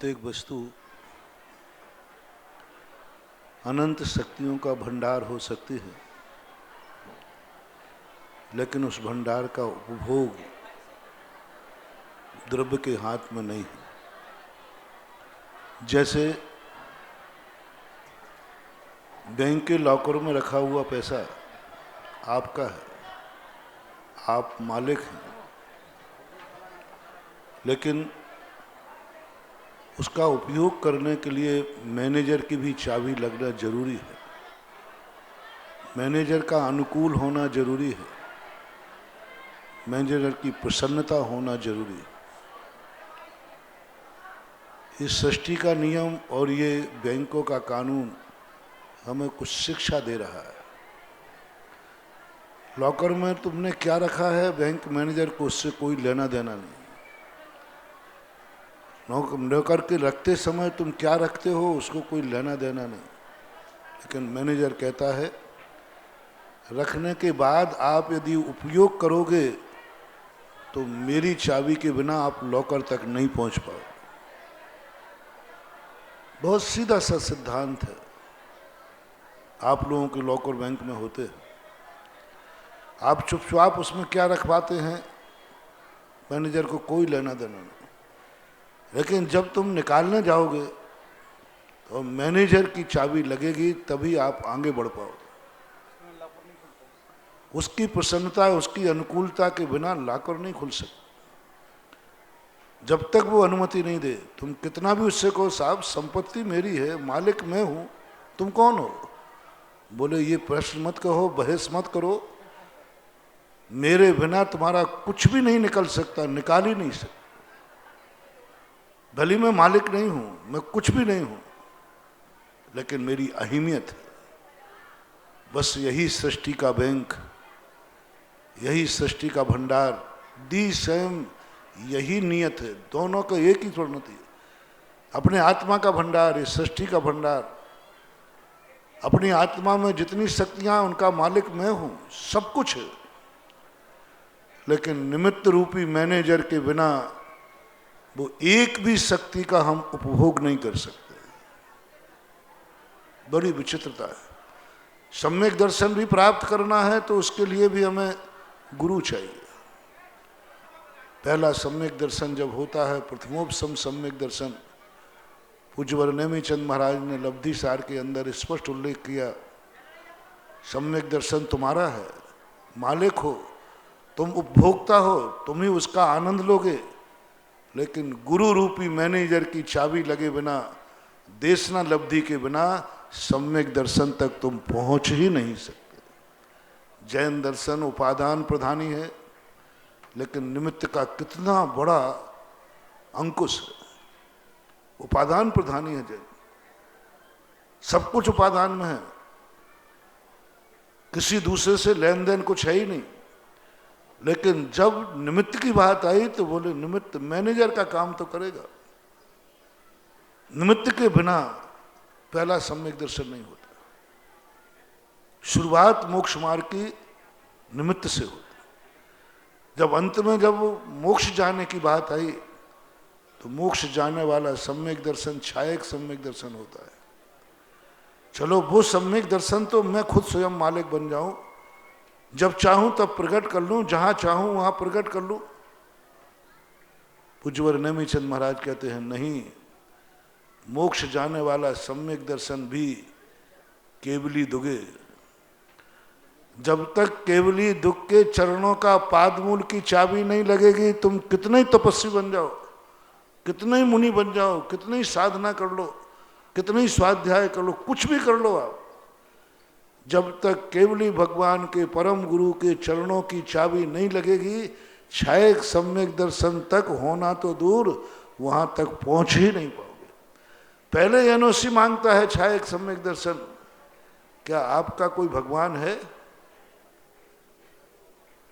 प्रत्येक वस्तु अनंत शक्तियों का भंडार हो सकती है, लेकिन उस भंडार का उपभोग द्रव्य के हाथ में नहीं है। जैसे बैंक के लॉकर में रखा हुआ पैसा आपका है, आप मालिक हैं, लेकिन उसका उपयोग करने के लिए मैनेजर की भी चाबी लगना जरूरी है, मैनेजर का अनुकूल होना जरूरी है, मैनेजर की प्रसन्नता होना जरूरी है। इस सृष्टि का नियम और ये बैंकों का कानून हमें कुछ शिक्षा दे रहा है। लॉकर में तुमने क्या रखा है, बैंक मैनेजर को उससे कोई लेना देना नहीं। नौकर के रखते समय तुम क्या रखते हो उसको कोई लेना देना नहीं, लेकिन मैनेजर कहता है रखने के बाद आप यदि उपयोग करोगे तो मेरी चाबी के बिना आप लॉकर तक नहीं पहुंच पाओगे। बहुत सीधा सा सिद्धांत है। आप लोगों के लॉकर बैंक में होते हैं, आप चुपचाप उसमें क्या रखवाते हैं, मैनेजर को कोई लेना देना नहीं, लेकिन जब तुम निकालने जाओगे तो मैनेजर की चाबी लगेगी, तभी आप आगे बढ़ पाओगे। उसकी प्रसन्नता, उसकी अनुकूलता के बिना लॉकर नहीं खुल सकता। जब तक वो अनुमति नहीं दे, तुम कितना भी उससे कहो साहब संपत्ति मेरी है, मालिक मैं हूं, तुम कौन हो? बोले ये प्रश्न मत कहो, बहस मत करो, मेरे बिना तुम्हारा कुछ भी नहीं निकल सकता, निकाल ही नहीं सकता। भले मैं मालिक नहीं हूं, मैं कुछ भी नहीं हूं, लेकिन मेरी अहमियत है। बस यही सृष्टि का बैंक, यही सृष्टि का भंडार, दी सेम यही नियत है। दोनों का एक ही परिणति है। अपने आत्मा का भंडार, इस सृष्टि का भंडार, अपनी आत्मा में जितनी शक्तियां, उनका मालिक मैं हूं, सब कुछ है, लेकिन निमित्त रूपी मैनेजर के बिना वो एक भी शक्ति का हम उपभोग नहीं कर सकते। बड़ी विचित्रता है। सम्यक दर्शन भी प्राप्त करना है तो उसके लिए भी हमें गुरु चाहिए। पहला सम्यक दर्शन जब होता है, प्रथमोपसम सम्यक दर्शन, पूज्यवर नेमीचंद महाराज ने लब्धि सार के अंदर स्पष्ट उल्लेख किया, सम्यक दर्शन तुम्हारा है, मालिक हो तुम, उपभोक्ता हो, तुम ही उसका आनंद लोगे, लेकिन गुरु रूपी मैनेजर की चाबी लगे बिना, देशना लब्धि के बिना सम्यक दर्शन तक तुम पहुंच ही नहीं सकते। जैन दर्शन उपादान प्रधानी है, लेकिन निमित्त का कितना बड़ा अंकुश है। उपादान प्रधानी है जैन, सब कुछ उपादान में है, किसी दूसरे से लेन देन कुछ है ही नहीं। लेकिन जब निमित्त की बात आई तो बोले निमित्त मैनेजर का काम तो करेगा, निमित्त के बिना पहला सम्यक दर्शन नहीं होता। शुरुआत मोक्ष मार्ग की निमित्त से होती। जब अंत में जब मोक्ष जाने की बात आई तो मोक्ष जाने वाला सम्यक दर्शन छायक सम्यक दर्शन होता है। चलो वो सम्यक दर्शन तो मैं खुद स्वयं मालिक बन जाऊं, जब चाहूं तब प्रकट कर लूं, जहां चाहूं वहां प्रकट कर लूं। पूज्यवर नेमीचंद महाराज कहते हैं नहीं, मोक्ष जाने वाला सम्यक दर्शन भी केवली दुगे। जब तक केवली दुख के चरणों का पादमूल की चाबी नहीं लगेगी, तुम कितने ही तपस्वी बन जाओ, कितने ही मुनि बन जाओ, कितनी साधना कर लो, कितने ही स्वाध्याय कर लो, कुछ भी कर लो आप, जब तक केवली भगवान के परम गुरु के चरणों की चाबी नहीं लगेगी, छायक सम्यक दर्शन तक होना तो दूर, वहां तक पहुंच ही नहीं पाओगे। पहले एनओसी मांगता है छायक सम्यक दर्शन। क्या आपका कोई भगवान है?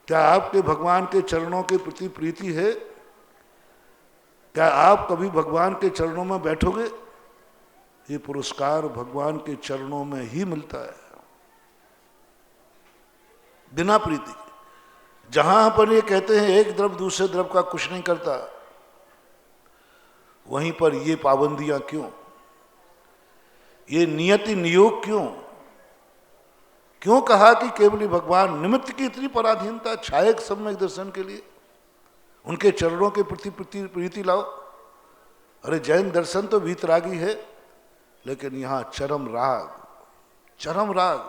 क्या आपके भगवान के चरणों के प्रति प्रीति है? क्या आप कभी भगवान के चरणों में बैठोगे? ये पुरस्कार भगवान के चरणों में ही मिलता है, बिना प्रीति के। जहां अपन ये कहते हैं एक द्रव्य दूसरे द्रव्य का कुछ नहीं करता, वहीं पर ये पाबंदियां क्यों, ये नियति नियोग क्यों? क्यों कहा कि केवली भगवान? निमित्त की इतनी पराधीनता छायक सम्यक दर्शन के लिए, उनके चरणों के प्रति प्रीति लाओ। अरे जैन दर्शन तो वीतरागी है, लेकिन यहाँ चरम राग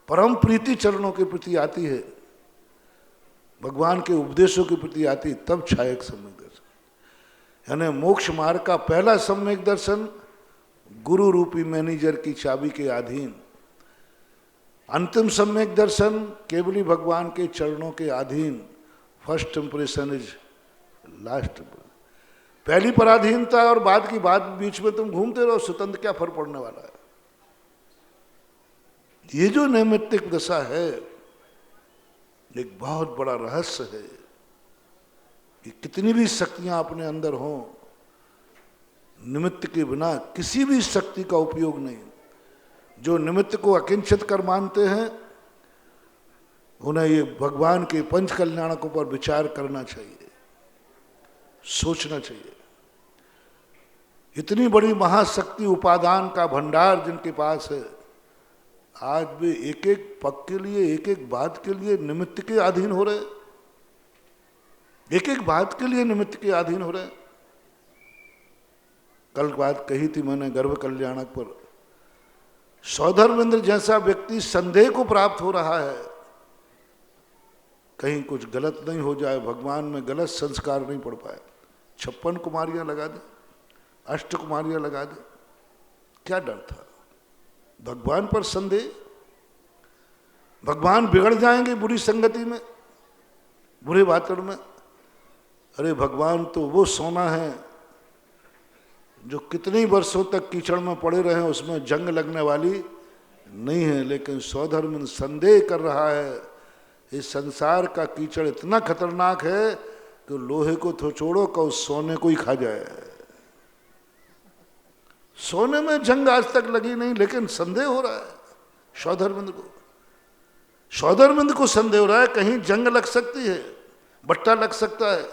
परम प्रीति चरणों के प्रति आती है, भगवान के उपदेशों के प्रति आती, तब छायक सम्यक दर्शन। यानी मोक्ष मार्ग का पहला सम्यक दर्शन गुरु रूपी मैनेजर की चाबी के अधीन, अंतिम सम्यक दर्शन केवली भगवान के चरणों के अधीन। First impression is last. पहली पराधीनता और बाद की बात, बीच में तुम घूमते रहो, स्वतंत्र क्या फर्क पड़ने वाला है? ये जो नैमित्तिक दशा है एक बहुत बड़ा रहस्य है कि कितनी भी शक्तियां अपने अंदर हों, निमित्त के बिना किसी भी शक्ति का उपयोग नहीं। जो निमित्त को अकिंचित कर मानते हैं उन्हें ये भगवान के पंच कल्याणकों पर विचार करना चाहिए, सोचना चाहिए। इतनी बड़ी महाशक्ति उपादान का भंडार जिनके पास है, आज भी एक एक पग के लिए, एक एक बात के लिए निमित्त के अधीन हो रहे, एक एक बात के लिए निमित्त के अधीन हो रहे। कल बात कही थी मैंने गर्भ कल्याणक पर, सौधर्मेंद्र जैसा व्यक्ति संदेह को प्राप्त हो रहा है, कहीं कुछ गलत नहीं हो जाए, भगवान में गलत संस्कार नहीं पड़ पाए, 56 कुमारियां लगा दे, 8 कुमारियां लगा दे, क्या डर था? भगवान पर संदेह, भगवान बिगड़ जाएंगे बुरी संगति में, बुरे वातावरण में। अरे भगवान तो वो सोना है जो कितने वर्षों तक कीचड़ में पड़े रहे, उसमें जंग लगने वाली नहीं है। लेकिन सौधर्म संदेह कर रहा है, इस संसार का कीचड़ इतना खतरनाक है कि लोहे को तो छोड़ो, को सोने को ही खा जाए। सोने में जंग आज तक लगी नहीं, लेकिन संदेह हो रहा है सौधर्मेंद्र को संदेह हो रहा है, कहीं जंग लग सकती है, बट्टा लग सकता है,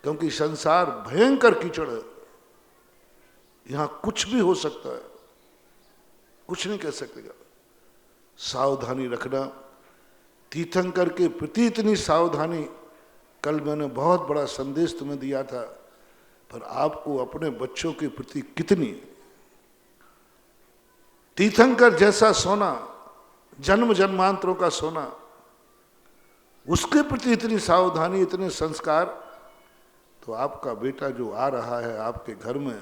क्योंकि संसार भयंकर कीचड़ है, यहां कुछ भी हो सकता है, कुछ नहीं कह सकेगा। सावधानी रखना, तीर्थंकर के प्रति इतनी सावधानी। कल मैंने बहुत बड़ा संदेश तुम्हें दिया था, पर आपको अपने बच्चों के प्रति कितनी, तीर्थंकर जैसा सोना, जन्म जन्मांतरों का सोना, उसके प्रति इतनी सावधानी, इतने संस्कार, तो आपका बेटा जो आ रहा है आपके घर में,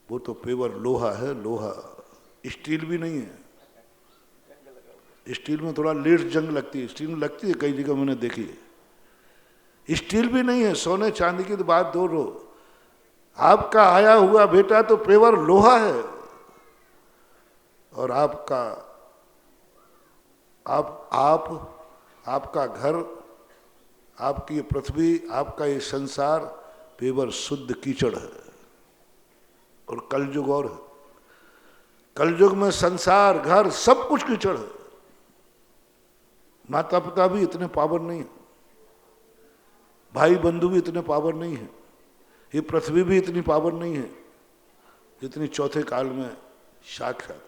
वो तो पेवर लोहा है, लोहा, स्टील भी नहीं है। स्टील में थोड़ा लेट जंग लगती है, स्टील में लगती है, कई जगह मैंने देखी है, स्टील भी नहीं है। सोने चांदी की तो बात दूर रहो, आपका आया हुआ बेटा तो पेवर लोहा है। और आपका घर, आपकी पृथ्वी, आपका ये संसार पेवर शुद्ध कीचड़ है। और कलयुग और है, कलयुग में संसार, घर, सब कुछ कीचड़ है। माता पिता भी इतने पावर नहीं है, भाई बंधु भी इतने पावर नहीं है, ये पृथ्वी भी इतनी पावर नहीं है जितनी चौथे काल में साक्षात।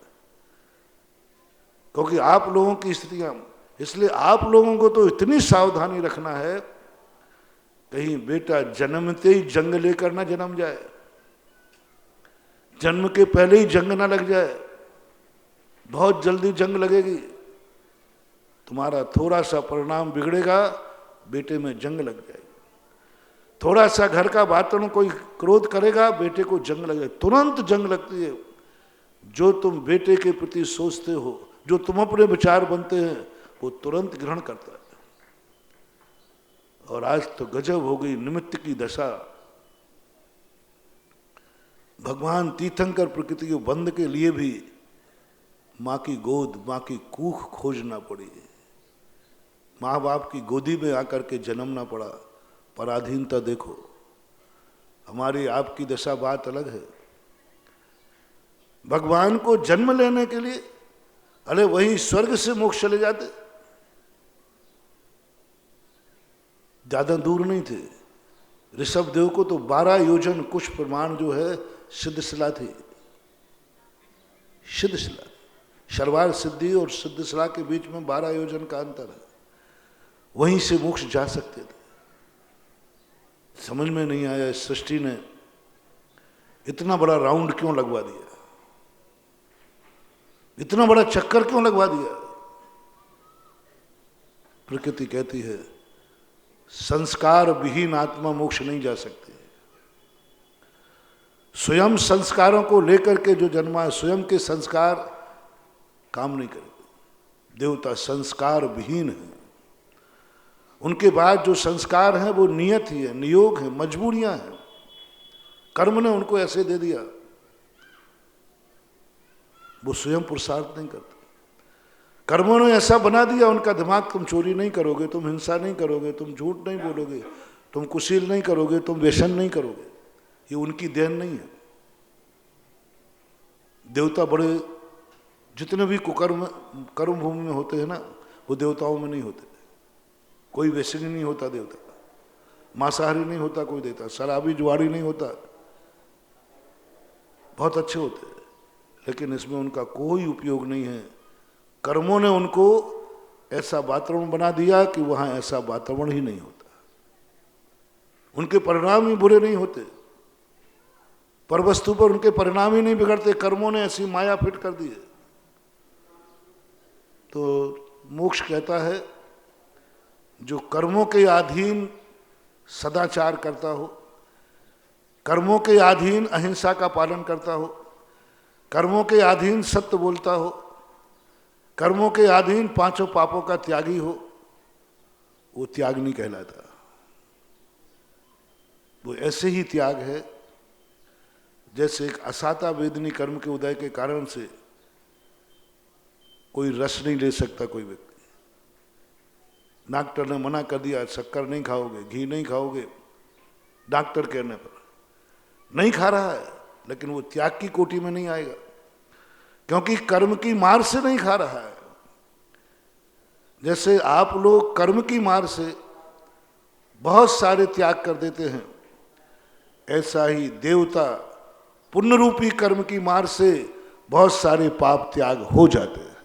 क्योंकि आप लोगों की स्थितियां, इसलिए आप लोगों को तो इतनी सावधानी रखना है, कहीं बेटा जन्मते ही जंग लेकर ना जन्म जाए, जन्म के पहले ही जंग ना लग जाए। बहुत जल्दी जंग लगेगी, तुम्हारा थोड़ा सा परिणाम बिगड़ेगा, बेटे में जंग लग जाएगी। थोड़ा सा घर का वातावरण कोई क्रोध करेगा, बेटे को जंग लग जाएगी, तुरंत जंग लगती है। जो तुम बेटे के प्रति सोचते हो, जो तुम अपने विचार बनते हैं, वो तुरंत ग्रहण करता है। और आज तो गजब हो गई निमित्त की दशा। भगवान तीर्थंकर प्रकृति के बंध के लिए भी माँ की गोद, माँ की कूख खोजना पड़ी, माँ बाप की गोदी में आकर के जन्मना पड़ा। पराधीनता देखो, हमारी आपकी दशा बात अलग है। भगवान को जन्म लेने के लिए, अरे वही स्वर्ग से मोक्ष चले जाते, ज्यादा दूर नहीं थे, ऋषभदेव को तो 12 योजन कुछ प्रमाण जो है सिद्धशिला थी, सिद्धशिला। शर्वार सिद्धि और सिद्धशिला के बीच में 12 योजन का अंतर है, वहीं से मोक्ष जा सकते थे। समझ में नहीं आया इस सृष्टि ने इतना बड़ा राउंड क्यों लगवा दिया, इतना बड़ा चक्कर क्यों लगवा दिया। प्रकृति कहती है संस्कार विहीन आत्मा मोक्ष नहीं जा सकती। स्वयं संस्कारों को लेकर के जो जन्मा है, स्वयं के संस्कार काम नहीं करेंगे। देवता संस्कार विहीन है, उनके बाद जो संस्कार हैं वो नियत ही है, नियोग है, मजबूरियां हैं। कर्म ने उनको ऐसे दे दिया, वो स्वयं पुरुषार्थ नहीं करते। कर्मों ने ऐसा बना दिया उनका दिमाग, तुम चोरी नहीं करोगे, तुम हिंसा नहीं करोगे, तुम झूठ नहीं बोलोगे, तुम कुशील नहीं करोगे, तुम व्यसन नहीं करोगे। ये उनकी देन नहीं है। देवता बड़े जितने भी कुकर्म कर्म भूमि में होते हैं ना, वो देवताओं में नहीं होते। कोई व्यसनी नहीं होता देवता, मांसाहारी नहीं होता कोई देवता, शराबी जुआरी नहीं होता, बहुत अच्छे होते हैं। लेकिन इसमें उनका कोई उपयोग नहीं है। कर्मों ने उनको ऐसा वातावरण बना दिया कि वहां ऐसा वातावरण ही नहीं होता, उनके परिणाम ही बुरे नहीं होते, पर वस्तु पर उनके परिणाम ही नहीं बिगड़ते। कर्मों ने ऐसी माया फिट कर दी है। तो मोक्ष कहता है जो कर्मों के अधीन सदाचार करता हो, कर्मों के अधीन अहिंसा का पालन करता हो, कर्मों के अधीन सत्य बोलता हो, कर्मों के अधीन 5 पापों का त्यागी हो, वो त्याग नहीं कहलाता। वो ऐसे ही त्याग है जैसे एक असाता वेदनी कर्म के उदय के कारण से कोई रस नहीं ले सकता कोई व्यक्ति। डॉक्टर ने मना कर दिया शक्कर नहीं खाओगे, घी नहीं खाओगे, डॉक्टर कहने पर नहीं खा रहा है, लेकिन वो त्याग की कोटि में नहीं आएगा, क्योंकि कर्म की मार से नहीं खा रहा है। जैसे आप लोग कर्म की मार से बहुत सारे त्याग कर देते हैं, ऐसा ही देवता पुण्य रूपी कर्म की मार से बहुत सारे पाप त्याग हो जाते हैं।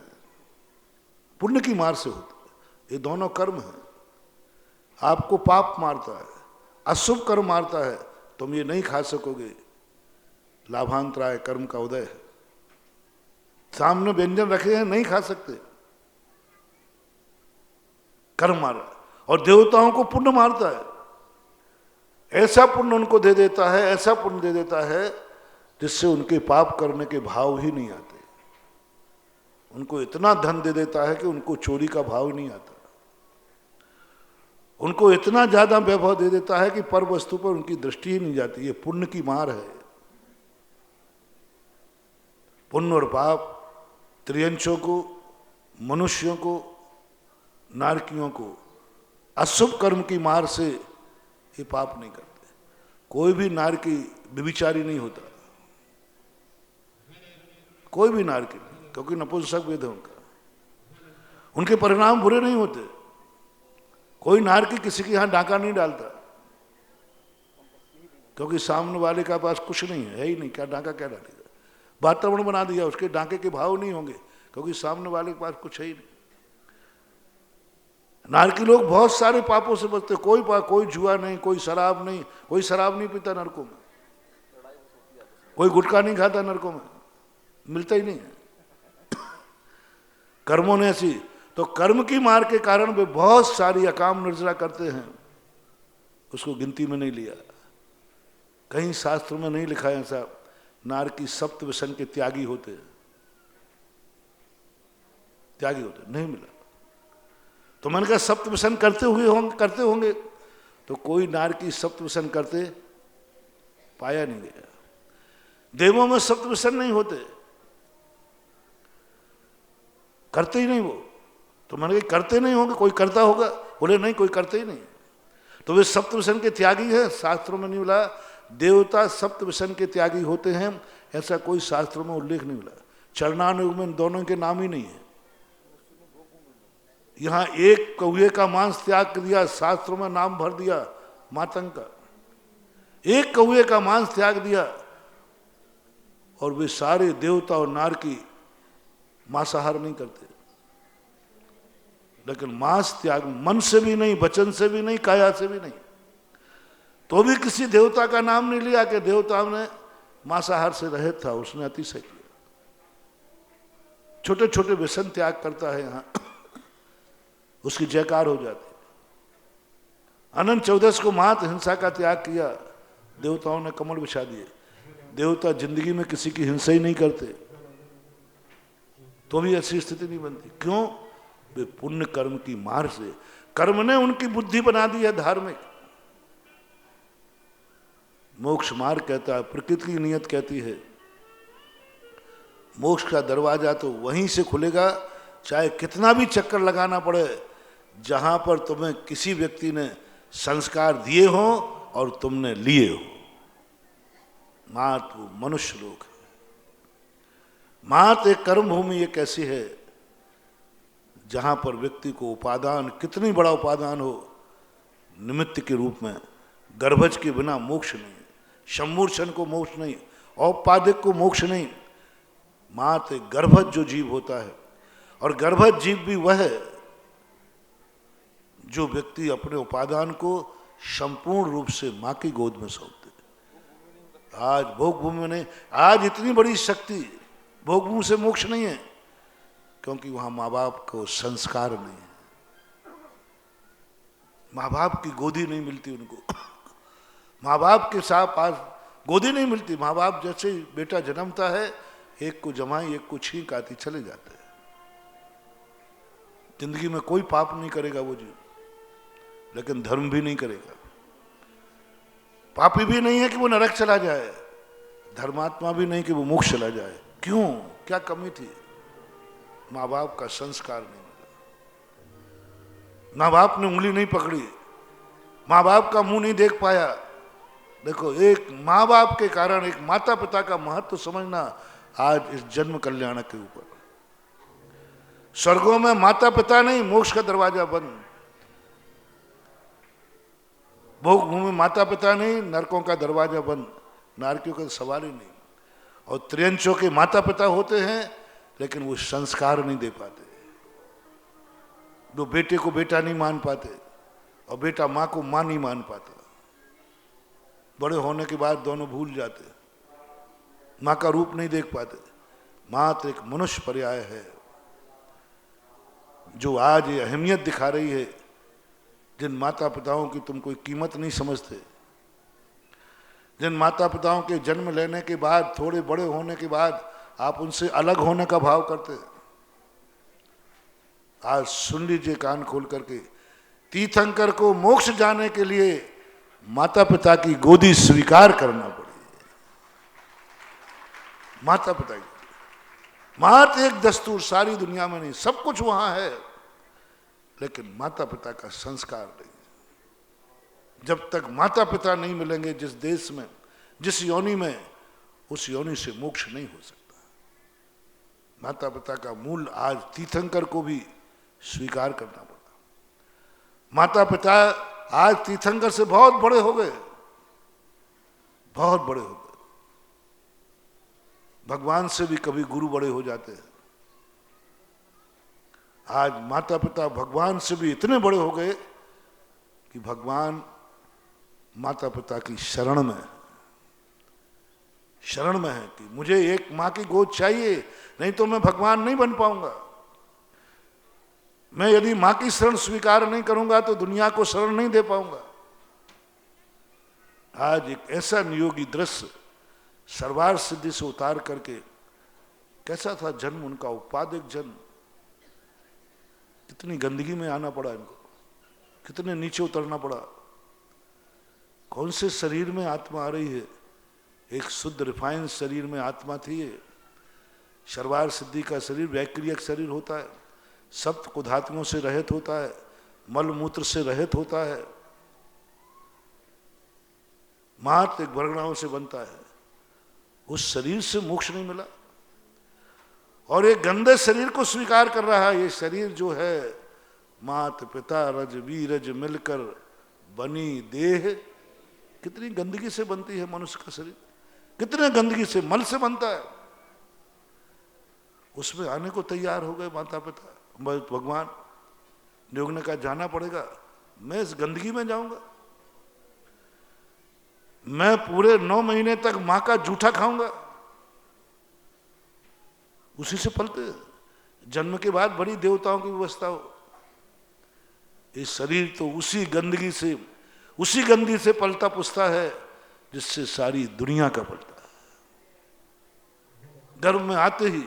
पुण्य की मार से होते हैं, ये दोनों कर्म हैं। आपको पाप मारता है, अशुभ कर्म मारता है, तुम ये नहीं खा सकोगे, लाभांतराय कर्म का उदय है। सामने व्यंजन रखे हैं, नहीं खा सकते, कर्म मारा। और देवताओं को पुण्य मारता है, ऐसा पुण्य उनको दे देता है, ऐसा पुण्य दे देता है जिससे उनके पाप करने के भाव ही नहीं आते। उनको इतना धन दे देता है कि उनको चोरी का भाव नहीं आता। उनको इतना ज्यादा वैभव दे देता है कि पर वस्तु पर उनकी दृष्टि ही नहीं जाती। ये पुण्य की मार है। पुण्य और पाप त्रियंशों को, मनुष्यों को, नारकियों को अशुभ कर्म की मार से ये पाप नहीं करते। कोई भी नारकी व्यभिचारी नहीं होता, कोई भी नारकी नहीं, क्योंकि नपुंसक वेद है उनका, उनके परिणाम बुरे नहीं होते। कोई नारकी किसी के यहां डाका नहीं डालता, क्योंकि सामने वाले का पास कुछ नहीं है ही नहीं, क्या डाका क्या डालेगा। वातावरण बना दिया, उसके डाके के भाव नहीं होंगे, क्योंकि सामने वाले के पास कुछ है ही नहीं। नारकी लोग बहुत सारे पापों से बचते, कोई जुआ नहीं, कोई शराब नहीं, कोई शराब नहीं पीता नरकों में, कोई गुटखा नहीं खाता नरकों में, मिलता ही नहीं है। कर्मों ने ऐसी, तो कर्म की मार के कारण वे बहुत सारी अकाम निर्जरा करते हैं, उसको गिनती में नहीं लिया। कहीं शास्त्र में नहीं लिखा है ऐसा नारकी सप्त व्यसन के त्यागी होते हैं, त्यागी होते नहीं मिला। तो मैंने कहा सप्त व्यसन करते होंगे, तो कोई नारकी सप्त व्यसन करते पाया नहीं गया। देवों में सप्त व्यसन नहीं होते, करते ही नहीं वो। तो मैंने कहा करते नहीं होंगे, कोई करता होगा, बोले नहीं कोई करते ही नहीं। तो वे सप्त व्यसन के त्यागी हैं, शास्त्रों में नहीं मिला। देवता सप्त व्यसन के त्यागी होते हैं, ऐसा कोई शास्त्रों में उल्लेख नहीं मिला। चरणानुयोग में दोनों के नाम ही नहीं है। यहां एक कौए का मांस त्याग कर दिया, शास्त्रों में नाम भर दिया मातंग का, एक कौवे का मांस त्याग दिया और वे सारे देवता और नारकी मांसाहार नहीं करते। लेकिन मांस त्याग मन से भी नहीं, वचन से भी नहीं, काया से भी नहीं, तो भी किसी देवता का नाम नहीं लिया कि देवता ने मांसाहार से रहित था, उसने अतिशय किया। छोटे छोटे व्यसन त्याग करता है यहां, उसकी जयकार हो जाती। अनंत चौदस को मात हिंसा का त्याग किया, देवताओं ने कमल बिछा दिए। देवता जिंदगी में किसी की हिंसा ही नहीं करते, तो भी ऐसी स्थिति नहीं बनती। क्यों? वे पुण्य कर्म की मार से, कर्म ने उनकी बुद्धि बना दी है धार्मिक। मोक्ष मार्ग कहता है, प्रकृति की नियत कहती है मोक्ष का दरवाजा तो वहीं से खुलेगा, चाहे कितना भी चक्कर लगाना पड़े, जहां पर तुम्हें किसी व्यक्ति ने संस्कार दिए हो और तुमने लिए हो। मात वो मनुष्य लोक है। मात एक कर्म भूमि एक ऐसी है जहां पर व्यक्ति को उपादान, कितनी बड़ा उपादान हो, निमित्त के रूप में, गर्भज के बिना मोक्ष नहीं, सम्मूर्छन को मोक्ष नहीं, औपाधिक को मोक्ष नहीं। मात एक गर्भज जो जीव होता है, और गर्भज जीव भी वह है जो व्यक्ति अपने उपादान को संपूर्ण रूप से मां की गोद में सौंप दे। आज भोग भूमि में नहीं, आज इतनी बड़ी शक्ति भोग भूमि से मोक्ष नहीं है, क्योंकि वहां माँ बाप को संस्कार नहीं है, माँ बाप की गोदी नहीं मिलती उनको, माँ बाप के साथ पास गोदी नहीं मिलती। माँ बाप जैसे ही बेटा जन्मता है, एक को जमाई एक को छींक आती, चले जाते हैं। जिंदगी में कोई पाप नहीं करेगा वो जीव, लेकिन धर्म भी नहीं करेगा। पापी भी नहीं है कि वो नरक चला जाए, धर्मात्मा भी नहीं कि वो मोक्ष चला जाए। क्यों? क्या कमी थी? माँ बाप का संस्कार नहीं मिला, माँ बाप ने उंगली नहीं पकड़ी, माँ बाप का मुंह नहीं देख पाया। देखो, एक माँ बाप के कारण, एक माता पिता का महत्व समझना आज इस जन्म कल्याणक के ऊपर। स्वर्गों में माता पिता नहीं, मोक्ष का दरवाजा बंद। भोग भूमि माता पिता नहीं, नरकों का दरवाजा बंद, नारकियों का सवाल ही नहीं। और त्रियंचों के माता पिता होते हैं, लेकिन वो संस्कार नहीं दे पाते। वो बेटे को बेटा नहीं मान पाते, और बेटा माँ को माँ नहीं मान पाता। बड़े होने के बाद दोनों भूल जाते, माँ का रूप नहीं देख पाते। माँ तो एक मनुष्य पर्याय है जो आज ये अहमियत दिखा रही है। जिन माता पिताओं की तुम कोई कीमत नहीं समझते, जिन माता पिताओं के जन्म लेने के बाद, थोड़े बड़े होने के बाद आप उनसे अलग होने का भाव करते, आज सुन लीजिए कान खोल करके, तीर्थंकर को मोक्ष जाने के लिए माता पिता की गोदी स्वीकार करना पड़ी। माता पिता की मात एक दस्तूर सारी दुनिया में नहीं, सब कुछ वहां है, लेकिन माता पिता का संस्कार नहीं। जब तक माता पिता नहीं मिलेंगे जिस देश में, जिस योनि में, उस योनि से मोक्ष नहीं हो सकता। माता पिता का मूल आज तीर्थंकर को भी स्वीकार करना पड़ा। माता पिता आज तीर्थंकर से बहुत बड़े हो गए, बहुत बड़े हो गए। भगवान से भी कभी गुरु बड़े हो जाते हैं। आज माता पिता भगवान से भी इतने बड़े हो गए कि भगवान माता पिता की शरण में है कि मुझे एक माँ की गोद चाहिए, नहीं तो मैं भगवान नहीं बन पाऊंगा। मैं यदि माँ की शरण स्वीकार नहीं करूंगा तो दुनिया को शरण नहीं दे पाऊंगा। आज एक ऐसा नियोगी दृश्य सर्वार सिद्धि से उतार करके, कैसा था जन्म उनका, उपाधिक जन्म। कितनी गंदगी में आना पड़ा इनको, कितने नीचे उतरना पड़ा। कौन से शरीर में आत्मा आ रही है? एक शुद्ध रिफाइंड शरीर में आत्मा थी। ये सर्वार सिद्धि का शरीर वैक्रियक शरीर होता है, सप्त कुधात्मों से रहित होता है, मल मूत्र से रहित होता है, मात्र एक वर्गणाओं से बनता है। उस शरीर से मोक्ष नहीं मिला, और एक गंदे शरीर को स्वीकार कर रहा है। ये शरीर जो है, मात पिता रज वीरज मिलकर बनी देह कितनी गंदगी से बनती है मनुष्य का शरीर, कितने गंदगी से, मल से बनता है। उसमें आने को तैयार हो गए माता पिता, भगवान योग ने कहा जाना पड़ेगा, मैं इस गंदगी में जाऊंगा, मैं पूरे 9 महीने तक मां का जूठा खाऊंगा। उसी से पलते, जन्म के बाद बड़ी देवताओं की व्यवस्था हो, ये शरीर तो उसी गंदगी से, उसी गंदगी से पलता पुसता है जिससे सारी दुनिया का पलता है। गर्भ में आते ही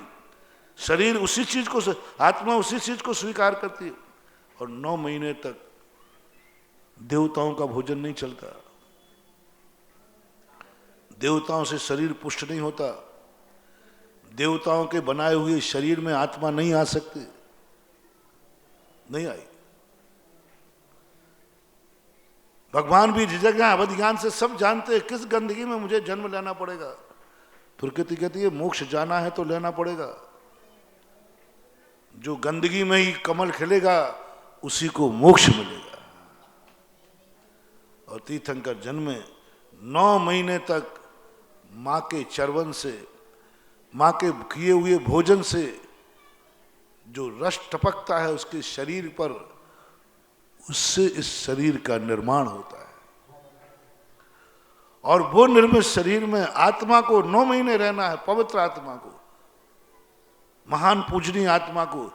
शरीर उसी चीज को, आत्मा उसी चीज को स्वीकार करती है, और 9 महीने तक देवताओं का भोजन नहीं चलता, देवताओं से शरीर पुष्ट नहीं होता, देवताओं के बनाए हुए शरीर में आत्मा नहीं आ सकती, नहीं आई। भगवान भी झिझक गए, अवध ज्ञान से सब जानते हैं किस गंदगी में मुझे जन्म लेना पड़ेगा। प्रकृति कहती है मोक्ष जाना है तो लेना पड़ेगा, जो गंदगी में ही कमल खिलेगा उसी को मोक्ष मिलेगा। और तीर्थंकर जन्मे, 9 महीने तक मां के चर्वन से, मां के किए हुए भोजन से जो रस टपकता है उसके शरीर पर, उससे इस शरीर का निर्माण होता है। और वो निर्मित शरीर में आत्मा को 9 महीने रहना है, पवित्र आत्मा को, महान पूजनीय आत्मा को,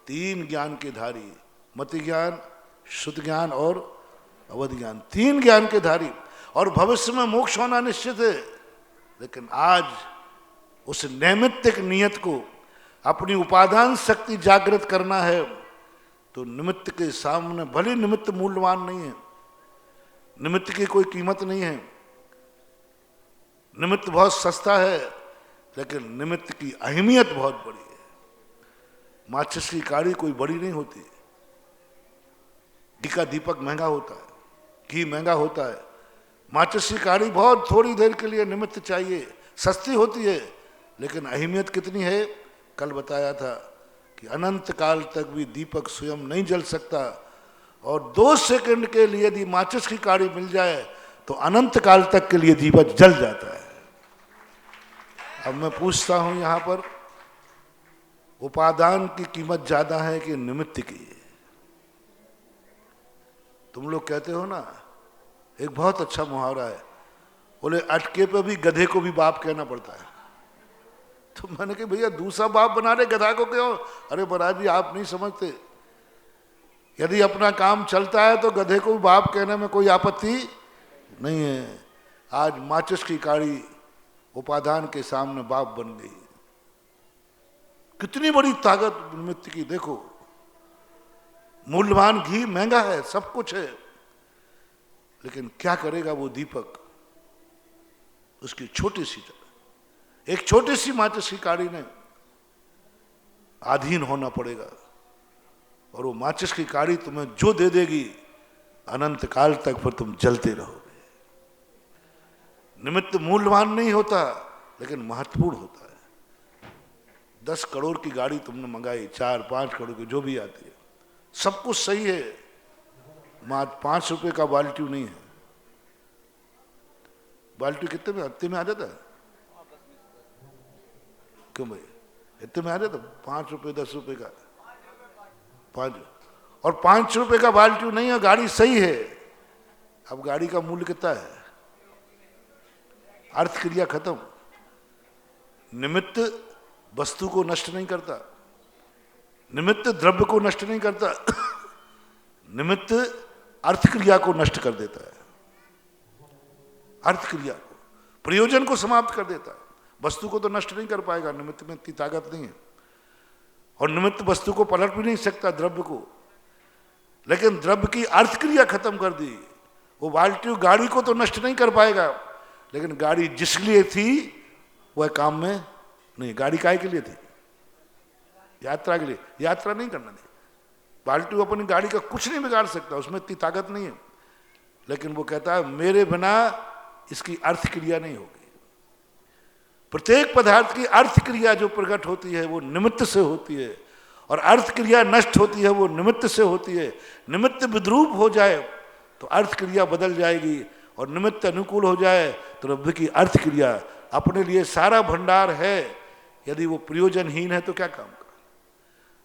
3 ज्ञान के धारी, मति ज्ञान, शुद्ध ज्ञान और अवध ज्ञान, 3 ज्ञान के धारी। और भविष्य में मोक्ष होना निश्चित है, लेकिन आज उस नैमित्तिक नियत को, अपनी उपादान शक्ति जागृत करना है, तो निमित्त के सामने, भले निमित्त मूल्यवान नहीं है, निमित्त की कोई कीमत नहीं है, निमित्त बहुत सस्ता है, लेकिन निमित्त की अहमियत बहुत बड़ी है। माचिस की काड़ी कोई बड़ी नहीं होती, घी का दीपक महंगा होता है, घी महंगा होता है, माचिस की काड़ी बहुत थोड़ी देर के लिए निमित्त चाहिए, सस्ती होती है, लेकिन अहमियत कितनी है। कल बताया था कि अनंत काल तक भी दीपक स्वयं नहीं जल सकता, और 2 सेकंड के लिए यदि माचिस की काड़ी मिल जाए तो अनंत काल तक के लिए दीपक जल जाता है। अब मैं पूछता हूं यहां पर, उपादान की कीमत ज्यादा है कि निमित्त की? तुम लोग कहते हो ना, एक बहुत अच्छा मुहावरा है, बोले अटके पे भी गधे को भी बाप कहना पड़ता है। तो मैंने कहा भैया दूसरा बाप बना रहे, गधा को क्यों? अरे महाराज जी आप नहीं समझते, यदि अपना काम चलता है तो गधे को भी बाप कहने में कोई आपत्ति नहीं है। आज माचिस की काड़ी उपादान के सामने बाप बन गई। कितनी बड़ी ताकत निमित्त की, देखो मूल्यवान घी महंगा है, सब कुछ है, लेकिन क्या करेगा वो दीपक? उसकी छोटी सी, एक छोटी सी माचिस की काड़ी ने अधीन होना पड़ेगा, और वो माचिस की काड़ी तुम्हें जो दे देगी, अनंत काल तक फिर तुम जलते रहोगे। निमित्त मूल्यवान नहीं होता, लेकिन महत्वपूर्ण होता है। 10 करोड़ की गाड़ी तुमने मंगाई, 4-5 करोड़ की जो भी आती है, सब कुछ सही है, मात्र 5 रुपए का बाल्टी नहीं है। बाल्टी कितने में, इतने में आ जाता है? क्यों भाई इतने में आ जाता? 5 रुपए 10 रुपए का 5, और 5 रुपए का बाल्टी नहीं है, गाड़ी सही है। अब गाड़ी का मूल्य कितना है? अर्थ क्रिया खत्म। निमित्त वस्तु को नष्ट नहीं करता, निमित्त द्रव्य को नष्ट नहीं करता, निमित्त अर्थ क्रिया को नष्ट कर देता है, अर्थ क्रिया को, प्रयोजन को समाप्त कर देता है। वस्तु को तो नष्ट नहीं कर पाएगा, निमित्त में इतनी ताकत नहीं है, और निमित्त वस्तु को पलट भी नहीं सकता, द्रव्य को, लेकिन द्रव्य की अर्थ क्रिया खत्म कर दी। वो बाल्टी गाड़ी को तो नष्ट नहीं कर पाएगा, लेकिन गाड़ी जिस लिए थी वह काम में नहीं। गाड़ी काहे के लिए थी? यात्रा के लिए, यात्रा नहीं करना थी। बाल्टी अपनी गाड़ी का कुछ नहीं बिगाड़ सकता, उसमें इतनी ताकत नहीं है, लेकिन वो कहता है मेरे बिना इसकी अर्थ क्रिया नहीं होगी। प्रत्येक पदार्थ की अर्थ क्रिया जो प्रकट होती है वो निमित्त से होती है, और अर्थ क्रिया नष्ट होती है वो निमित्त से होती है। निमित्त विद्रूप हो जाए तो अर्थ क्रिया बदल जाएगी, और निमित्त अनुकूल हो जाए तो रब्बे की अर्थ क्रिया अपने लिए सारा भंडार है, यदि वो प्रयोजनहीन है तो क्या काम का।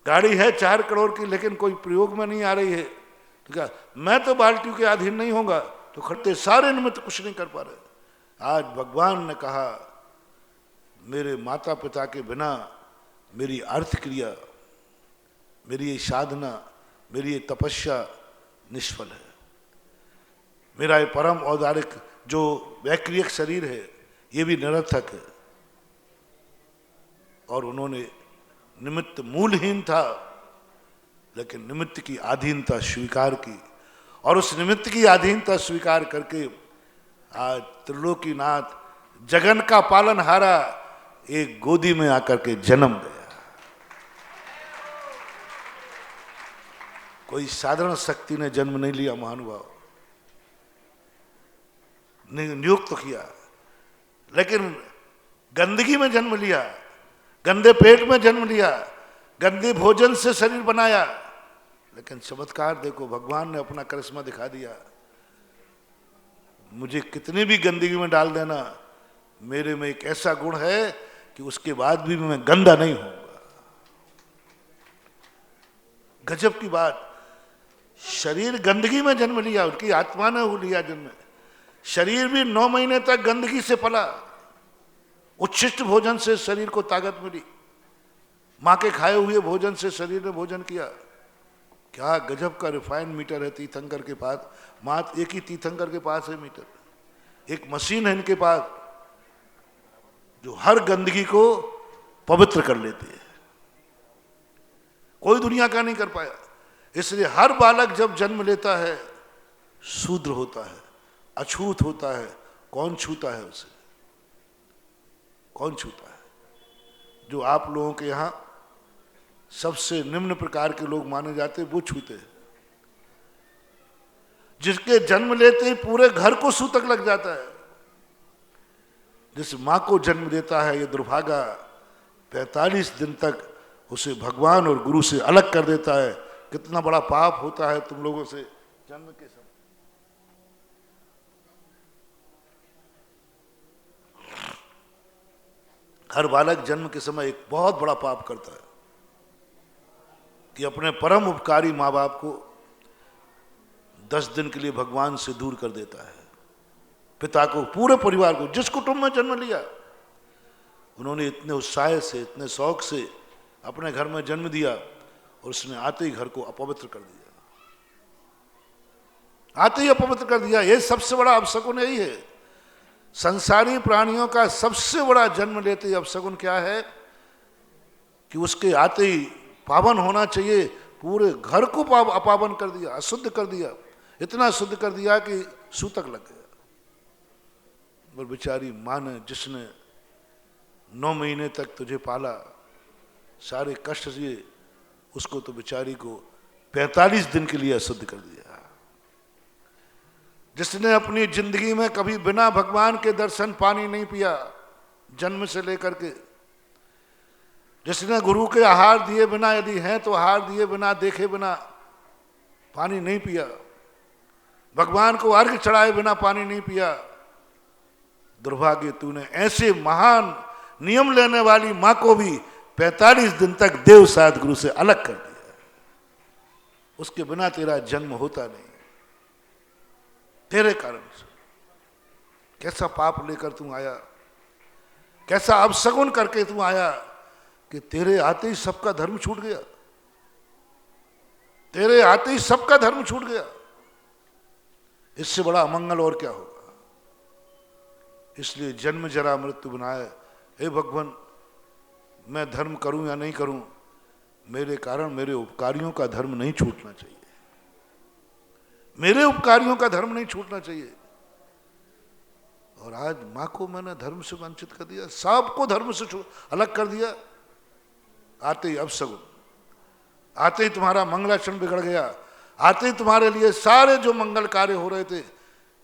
गाड़ी है 4 करोड़ की लेकिन कोई प्रयोग में नहीं आ रही है तो क्या, मैं तो बाल्टियों के अधीन नहीं होगा, तो खड़ते सारे निमित्त कुछ नहीं कर पा रहे। आज भगवान ने कहा मेरे माता पिता के बिना मेरी अर्थ क्रिया, मेरी ये साधना, मेरी ये तपस्या निष्फल है। मेरा ये परम औदारिक जो वैक्रियक शरीर है ये भी निरर्थक है। और उन्होंने निमित्त मूलहीन था लेकिन निमित्त की अधीनता स्वीकार की, और उस निमित्त की अधीनता स्वीकार करके आज त्रिलोकीनाथ जगन का पालनहारा एक गोदी में आकर के जन्म गया। कोई साधारण शक्ति ने जन्म नहीं लिया, महानुभाव, नियुक्त किया, लेकिन गंदगी में जन्म लिया, गंदे पेट में जन्म लिया, गंदे भोजन से शरीर बनाया। लेकिन चमत्कार देखो, भगवान ने अपना करिश्मा दिखा दिया। मुझे कितनी भी गंदगी में डाल देना, मेरे में एक ऐसा गुण है कि उसके बाद भी मैं गंदा नहीं होऊंगा। गजब की बात, शरीर गंदगी में जन्म लिया, उनकी आत्मा ने लिया जन्म। शरीर भी 9 महीने तक गंदगी से पला, उच्छिष्ट भोजन से शरीर को ताकत मिली, मां के खाए हुए भोजन से शरीर ने भोजन किया। क्या गजब का रिफाइंड मीटर है तीर्थंकर के पास, मात्र एक ही तीर्थंकर के पास है मीटर, एक मशीन है इनके पास जो हर गंदगी को पवित्र कर लेती है। कोई दुनिया का नहीं कर पाया। इसलिए हर बालक जब जन्म लेता है शूद्र होता है, अछूत होता है। कौन छूता है उसे? कौन छूता है? जो आप लोगों के यहां सबसे निम्न प्रकार के लोग माने जाते हैं वो छूते हैं। जिसके जन्म लेते ही पूरे घर को सूतक लग जाता है। जिस मां को जन्म देता है ये दुर्भागा 45 दिन तक उसे भगवान और गुरु से अलग कर देता है। कितना बड़ा पाप होता है तुम लोगों से जन्म के समय। हर बालक जन्म के समय एक बहुत बड़ा पाप करता है कि अपने परम उपकारी माँ बाप को 10 दिन के लिए भगवान से दूर कर देता है। पिता को, पूरे परिवार को, जिस कुटुंब में जन्म लिया, उन्होंने इतने उत्साह से, इतने शौक से अपने घर में जन्म दिया और उसने आते ही घर को अपवित्र कर दिया। आते ही अपवित्र कर दिया। ये सबसे बड़ा अपशकुन यही है। संसारी प्राणियों का सबसे बड़ा जन्म लेते ही अपशकुन क्या है कि उसके आते ही पावन होना चाहिए, पूरे घर को अपावन कर दिया, अशुद्ध कर दिया। इतना शुद्ध कर दिया कि सूतक लग गया। और बेचारी माँ ने, जिसने 9 महीने तक तुझे पाला, सारे कष्ट से, उसको तो बेचारी को 45 दिन के लिए अशुद्ध कर दिया। जिसने अपनी जिंदगी में कभी बिना भगवान के दर्शन पानी नहीं पिया, जन्म से लेकर के, जिसने गुरु के आहार दिए बिना, यदि हैं तो आहार दिए बिना, देखे बिना पानी नहीं पिया, भगवान को अर्घ चढ़ाए बिना पानी नहीं पिया, दुर्भाग्य तूने ऐसे महान नियम लेने वाली मां को भी 45 दिन तक देव साध गुरु से अलग कर दिया। उसके बिना तेरा जन्म होता नहीं, तेरे कारण से। कैसा पाप लेकर तू आया, कैसा अपशगुन करके तू आया कि तेरे आते ही सबका धर्म छूट गया। तेरे आते ही सबका धर्म छूट गया। इससे बड़ा अमंगल और क्या होगा। इसलिए जन्म जरा मृत्यु बनाए। हे भगवान, मैं धर्म करूं या नहीं करूं, मेरे कारण मेरे उपकारियों का धर्म नहीं छूटना चाहिए। मेरे उपकारियों का धर्म नहीं छूटना चाहिए। और आज मां को मैंने धर्म से वंचित कर दिया, सबको धर्म से अलग कर दिया। आते ही अपशगुन, आते ही तुम्हारा मंगलाचरण बिगड़ गया, आते ही तुम्हारे लिए सारे जो मंगल कार्य हो रहे थे,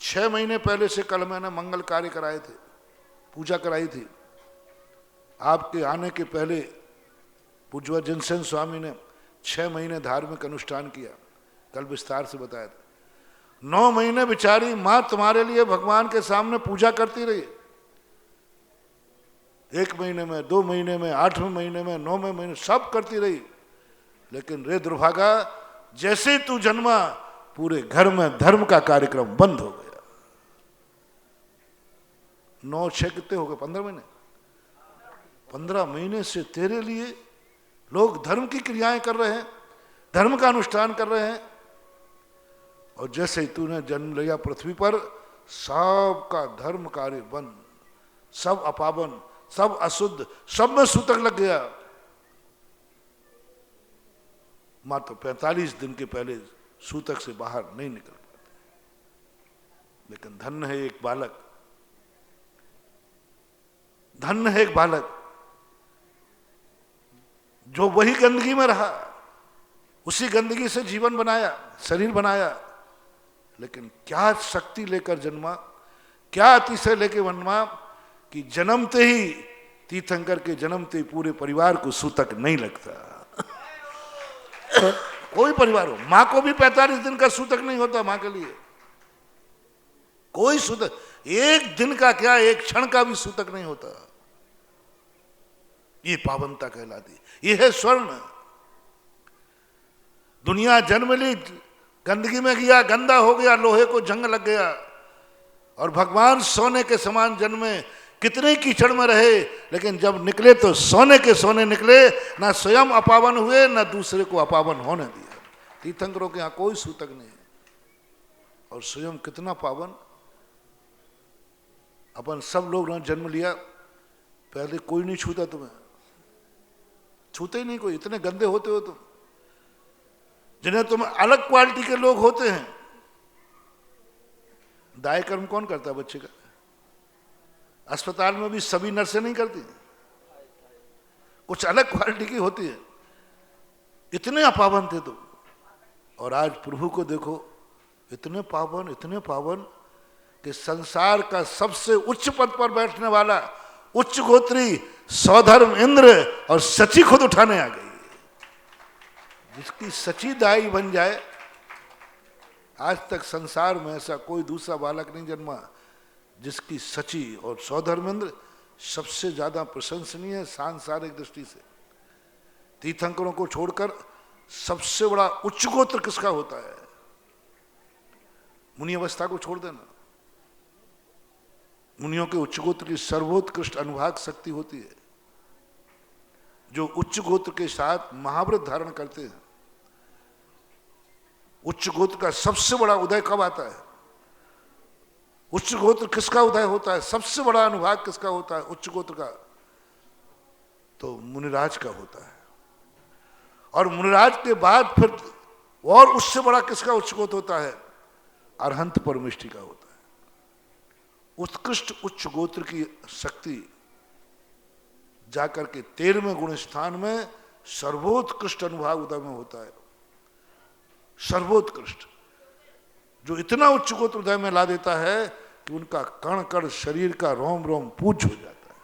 6 महीने पहले से कल मैंने मंगल कार्य कराए थे, पूजा कराई थी। आपके आने के पहले पूज्य जिनसेन स्वामी ने 6 महीने धार्मिक अनुष्ठान किया, कल विस्तार से बताया था। 9 महीने बेचारी मां तुम्हारे लिए भगवान के सामने पूजा करती रही। 1 महीने में, 2 महीने में, 8वें महीने में, 9वें महीने, सब करती रही। लेकिन रे दुर्भागा, जैसे ही तू जन्मा पूरे घर में धर्म का कार्यक्रम बंद हो गया। 9 6 कितने हो गए? 15 महीने। 15 महीने से तेरे लिए लोग धर्म की क्रियाएं कर रहे हैं, धर्म का अनुष्ठान कर रहे हैं, और जैसे ही तूने जन्म लिया पृथ्वी पर, सबका धर्म कार्य बंद, सब अपावन, सब अशुद्ध, सब में सूतक लग गया। मात्र 45 दिन के पहले सूतक से बाहर नहीं निकल पाते। लेकिन धन्य है एक बालक, धन्य है एक बालक जो वही गंदगी में रहा, उसी गंदगी से जीवन बनाया, शरीर बनाया। लेकिन क्या शक्ति लेकर जन्मा, क्या अतिशय लेकर जन्मा कि जन्मते ही, तीर्थंकर के जन्मते ही पूरे परिवार को सूतक नहीं लगता। कोई परिवार हो, मां को भी 45 दिन का सूतक नहीं होता मां के लिए, कोई सूतक, एक दिन का क्या, एक क्षण का भी सूतक नहीं होता। ये पावनता कहलाती, ये है स्वर्ण। दुनिया जन्म ली, गंदगी में गया, गंदा हो गया, लोहे को जंग लग गया, और भगवान सोने के समान जन्मे, कितने कीचड़ में रहे, लेकिन जब निकले तो सोने के सोने निकले, ना स्वयं अपावन हुए, ना दूसरे को अपावन होने दिया। तीर्थंकरों के यहां कोई सूतक नहीं है, और स्वयं कितना पावन। अपन सब लोग ने जन्म लिया, पहले कोई नहीं छूता तुम्हें, छूते ही नहीं कोई, इतने गंदे होते हो तुम, जिन्हें तुम अलग क्वालिटी के लोग होते हैं। दाय कर्म कौन करता है बच्चे का? अस्पताल में भी सभी नर्सें नहीं करती, कुछ अलग क्वालिटी की होती है। इतने अपावन थे तुम, और आज प्रभु को देखो, इतने पावन कि संसार का सबसे उच्च पद पर बैठने वाला उच्च गोत्री सौधर्म इंद्र और सची खुद उठाने आ गई। जिसकी सची दाई बन जाए, आज तक संसार में ऐसा कोई दूसरा बालक नहीं जन्मा जिसकी सची और सौधर्मेंद्र सबसे ज्यादा प्रशंसनीय है सांसारिक दृष्टि से। तीर्थंकरों को छोड़कर सबसे बड़ा उच्च गोत्र किसका होता है? मुनि अवस्था को छोड़ देना, मुनियों के उच्च गोत्र की सर्वोत्कृष्ट अनुभाग शक्ति होती है, जो उच्च गोत्र के साथ महाव्रत धारण करते हैं। उच्च गोत्र का सबसे बड़ा उदय कब आता है? उच्च गोत्र किसका उदय होता है? सबसे बड़ा अनुभाग किसका होता है उच्च गोत्र का? तो मुनिराज का होता है। और मुनिराज के बाद फिर और उससे बड़ा किसका उच्च गोत्र होता है? अरहंत परमेष्टि का होता है। उत्कृष्ट उच्च गोत्र की शक्ति जाकर के 13वें गुण स्थान में सर्वोत्कृष्ट अनुभाग उदय में होता है। सर्वोत्कृष्ट, जो इतना उच्च गोत्र उदय में ला देता है कि उनका कण कण शरीर का रोम रोम पूज्य हो जाता है,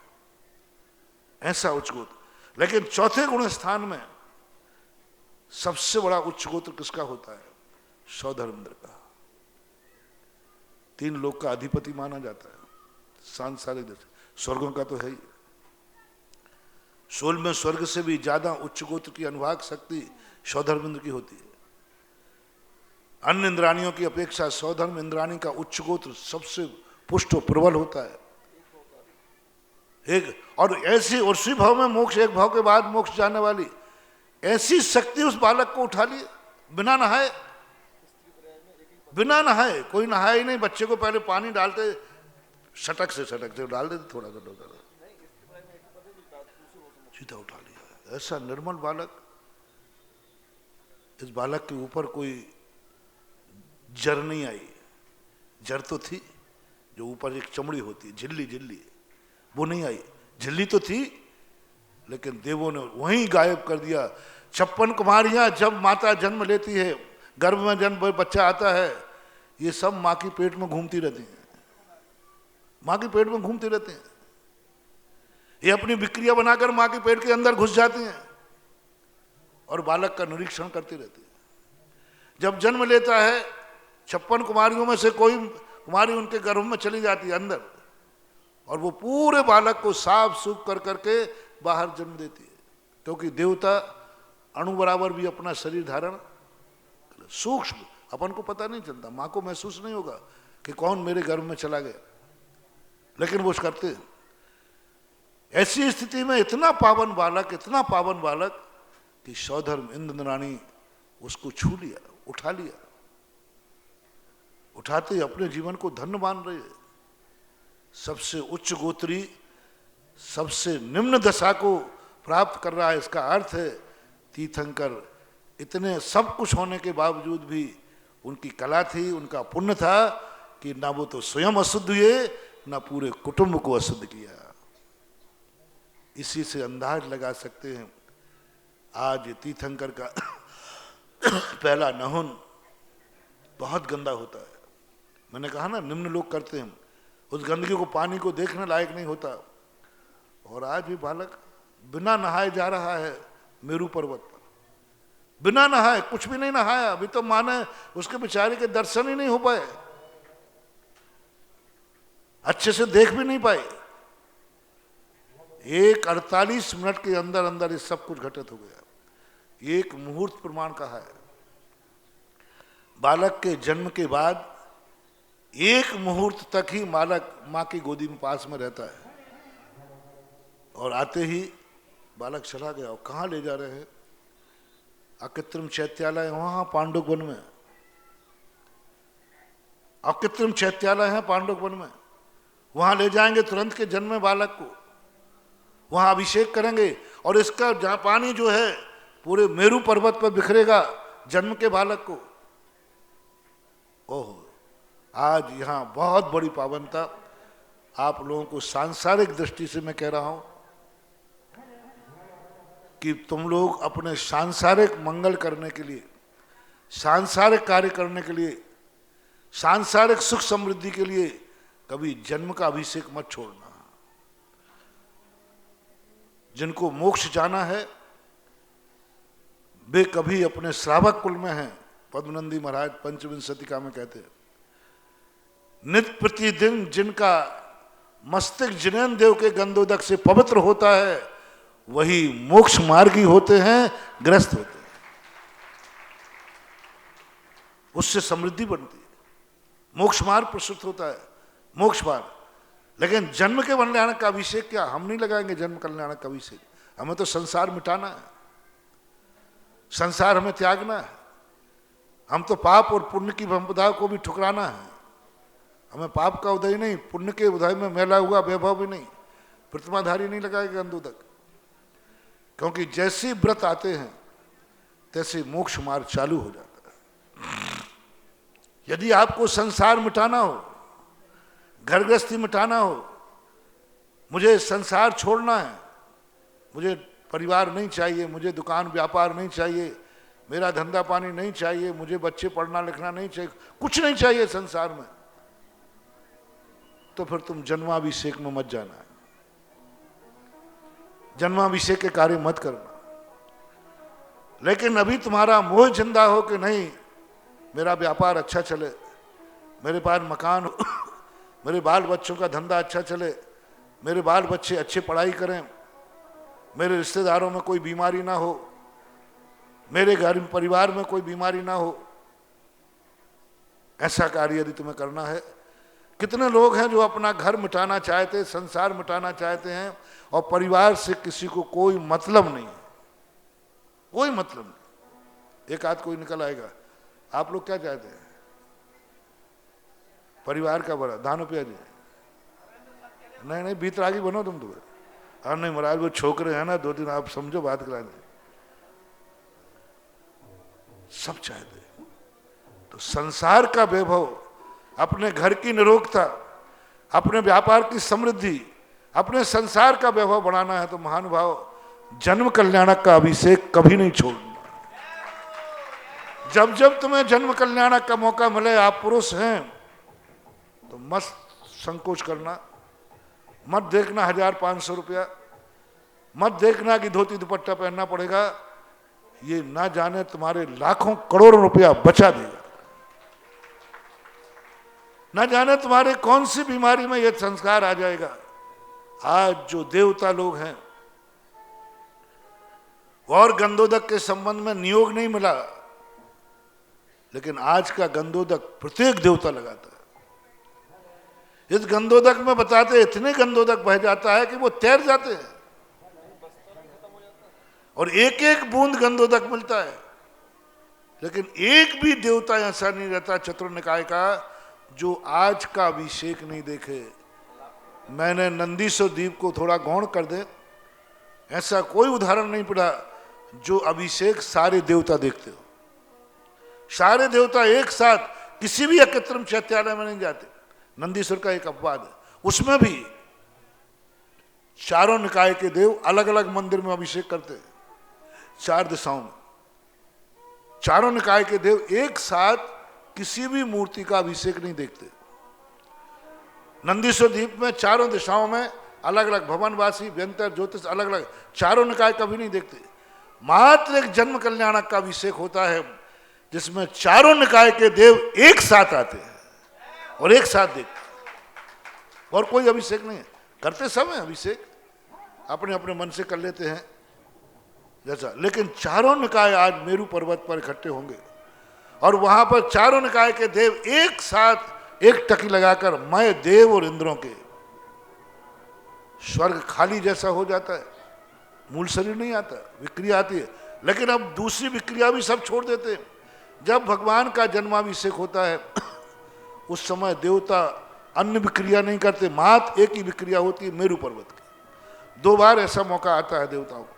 ऐसा उच्च गोत्र। लेकिन चौथे गुण स्थान में सबसे बड़ा उच्च गोत्र किसका होता है? सौधर्मेंद्र का। 3 लोक का अधिपति माना जाता है सांसारिक दृष्टि, स्वर्गों का तो है ही। 16वें स्वर्ग से भी ज्यादा उच्च गोत्र की अनुभाग शक्ति सौधर्मेंद्र की होती है। अन्य इंद्राणियों की अपेक्षा सौधर्म इंद्राणी का उच्च गोत्र सबसे पुष्ट और प्रबल होता है। एक और ऐसी उसी भाव में मोक्ष, एक भाव के बाद मोक्ष जाने वाली ऐसी शक्ति उस बालक को उठा ली बिना नहाए। बिना नहाए, कोई नहाए ही नहीं, बच्चे को पहले पानी डालते, सटक से डाल देते, थोड़ा सा सीधा उठा लिया। ऐसा निर्मल बालक, इस बालक के ऊपर कोई जर नहीं आई। जर तो थी, जो ऊपर एक चमड़ी होती है, झिल्ली, वो नहीं आई। झिल्ली तो थी, लेकिन देवों ने वहीं गायब कर दिया। 56 कुमारियां जब माता जन्म लेती है, गर्भ में जन्म बच्चा आता है, ये सब माँ की पेट में घूमती रहती हैं, माँ के पेट में घूमती रहती हैं। ये अपनी विक्रिया बनाकर माँ के पेट के अंदर घुस जाती हैं और बालक का निरीक्षण करती रहती है। जब जन्म लेता है 56 कुमारियों में से कोई कुमारी उनके गर्भ में चली जाती है अंदर, और वो पूरे बालक को साफ सूफ कर करके बाहर जन्म देती है, क्योंकि देवता अणु बराबर भी अपना शरीर धारण, सूक्ष्म, अपन को पता नहीं चलता, माँ को महसूस नहीं होगा कि कौन मेरे गर्भ में चला गया, लेकिन वो करते हैं। ऐसी स्थिति में इतना पावन बालक कि सौधर्म इंद्र रानी उसको छू लिया, उठा लिया, उठाते ही अपने जीवन को धन्य मान रहे हैं। सबसे उच्च गोत्री सबसे निम्न दशा को प्राप्त कर रहा है। इसका अर्थ है तीर्थंकर इतने सब कुछ होने के बावजूद भी उनकी कला थी, उनका पुण्य था कि ना वो तो स्वयं अशुद्ध हुए, ना पूरे कुटुंब को अशुद्ध किया। इसी से अंदाज लगा सकते हैं आज तीर्थंकर का पहला नहुन बहुत गंदा होता है। मैंने कहा ना, निम्न लोग करते हैं, उस गंदगी को पानी को देखने लायक नहीं होता। और आज भी बालक बिना नहाए जा रहा है मेरू पर्वत पर, बिना नहाए, कुछ भी नहीं नहाया, अभी तो माने उसके बेचारे के दर्शन ही नहीं हो पाए, अच्छे से देख भी नहीं पाए। एक 48 मिनट के अंदर अंदर ये सब कुछ घटित हो गया। एक मुहूर्त प्रमाण कहा है। बालक के जन्म के बाद एक मुहूर्त तक ही बालक मां की गोदी में पास में रहता है, और आते ही बालक चला गया। और कहाँ ले जा रहे हैं? अकृत्रिम चैत्यालय, वहां पांडुक वन में, अकृत्रिम चैत्यालय है पांडुक वन में, वहां ले जाएंगे तुरंत के जन्मे बालक को, वहां अभिषेक करेंगे, और इसका जहां पानी जो है पूरे मेरू पर्वत पर बिखरेगा जन्म के बालक को। ओह, आज यहां बहुत बड़ी पावनता। आप लोगों को सांसारिक दृष्टि से मैं कह रहा हूं कि तुम लोग अपने सांसारिक मंगल करने के लिए, सांसारिक कार्य करने के लिए, सांसारिक सुख समृद्धि के लिए कभी जन्म का अभिषेक मत छोड़ना। जिनको मोक्ष जाना है वे कभी अपने श्रावक कुल में हैं। पद्मनंदी महाराज पंचविंशतिका में कहते हैं, नित्य प्रतिदिन जिनका मस्तिष्क जिनेन्द्र देव के गंधोदक से पवित्र होता है वही मोक्ष मार्गी होते हैं, ग्रस्त होते हैं, उससे समृद्धि बनती है, मोक्ष मार्ग प्रस्तुत होता है, मोक्ष मार्ग। लेकिन जन्म के कल्याण का अभिषेक क्या हम नहीं लगाएंगे? जन्म कल्याण का अभिषेक हमें तो संसार मिटाना है, संसार हमें त्यागना है, हम तो पाप और पुण्य की संपदा को भी ठुकराना है। हमें पाप का उदय नहीं, पुण्य के उदय में मेला हुआ वैभव भी नहीं, प्रतिमाधारी नहीं लगाएगा गंधोदक, क्योंकि जैसे व्रत आते हैं तैसे मोक्ष मार्ग चालू हो जाता है। यदि आपको संसार मिटाना हो, घर गृहस्थी मिटाना हो, मुझे संसार छोड़ना है, मुझे परिवार नहीं चाहिए, मुझे दुकान व्यापार नहीं चाहिए, मेरा धंधा पानी नहीं चाहिए, मुझे बच्चे पढ़ना लिखना नहीं चाहिए, कुछ नहीं चाहिए संसार में, तो फिर तुम जन्माभिषेक में मत जाना है, जन्माभिषेक के कार्य मत करना। लेकिन अभी तुम्हारा मोह जिंदा हो कि नहीं, मेरा व्यापार अच्छा चले, मेरे पास मकान हो, मेरे बाल बच्चों का धंधा अच्छा चले, मेरे बाल बच्चे अच्छे पढ़ाई करें, मेरे रिश्तेदारों में कोई बीमारी ना हो, मेरे घर परिवार में कोई बीमारी ना हो, ऐसा कार्य यदि तुम्हें करना है। कितने लोग हैं जो अपना घर मिटाना चाहते हैं, संसार मिटाना चाहते हैं, और परिवार से किसी को कोई मतलब नहीं, कोई मतलब नहीं। एक आध कोई निकल आएगा, आप लोग क्या चाहते हैं? परिवार का बड़ा दानो पिया जी, नहीं नहीं बीतरागी बनो तुम तो। हाँ नहीं महाराज, वो छोकरे हैं ना, 2 दिन आप समझो बात करा दें, सब चाहते हैं। तो संसार का वैभव, अपने घर की निरोगता, अपने व्यापार की समृद्धि, अपने संसार का वैभव बढ़ाना है तो महानुभाव जन्म कल्याणक का अभिषेक कभी नहीं छोड़ना। जब जब तुम्हें जन्म कल्याणक का मौका मिले, आप पुरुष हैं तो मत संकोच करना, मत देखना 1000-500 रुपया, मत देखना कि धोती दुपट्टा पहनना पड़ेगा, ये ना जाने तुम्हारे लाखों करोड़ों रुपया बचा देगा। न जाने तुम्हारे कौन सी बीमारी में यह संस्कार आ जाएगा। आज जो देवता लोग हैं, और गंधोदक के संबंध में नियोग नहीं मिला, लेकिन आज का गंधोदक प्रत्येक देवता लगाता है। इस गंधोदक में बताते इतने गंधोदक बह जाता है कि वो तैर जाते हैं, और एक एक बूंद गंधोदक मिलता है। लेकिन एक भी देवता ऐसा नहीं रहता चतुर निकाय का जो आज का अभिषेक नहीं देखे। मैंने नंदीश्वर द्वीप को थोड़ा गौण कर दे, ऐसा कोई उदाहरण नहीं पड़ा जो अभिषेक सारे देवता देखते हो। सारे देवता एक साथ किसी भी अकृत्रिम चैत्यालय में नहीं जाते। नंदीश्वर का एक अपवाद है, उसमें भी चारों निकाय के देव अलग अलग मंदिर में अभिषेक करते हैं, 4 दिशाओं में। चारों निकाय के देव एक साथ किसी भी मूर्ति का अभिषेक नहीं देखते। नंदीश्वर द्वीप में चारों दिशाओं में अलग अलग भवनवासी, व्यंतर, ज्योतिष अलग अलग चारों निकाय कभी नहीं देखते। मात्र एक जन्म कल्याणक का अभिषेक होता है जिसमें चारों निकाय के देव एक साथ आते हैं और एक साथ देखते हैं। और कोई अभिषेक नहीं है, करते सब हैं अभिषेक, अपने अपने मन से कर लेते हैं जैसा। लेकिन चारों निकाय आज मेरू पर्वत पर इकट्ठे होंगे और वहां पर चारों निकाय के देव एक साथ एक टकी लगाकर मैं देव और इंद्रों के स्वर्ग खाली जैसा हो जाता है। मूल शरीर नहीं आता, विक्रिया आती है। लेकिन अब दूसरी विक्रिया भी सब छोड़ देते हैं। जब भगवान का जन्माभिषेक होता है उस समय देवता अन्य विक्रिया नहीं करते, मात्र एक ही विक्रिया होती है मेरू पर्वत की। 2 बार ऐसा मौका आता है देवताओं को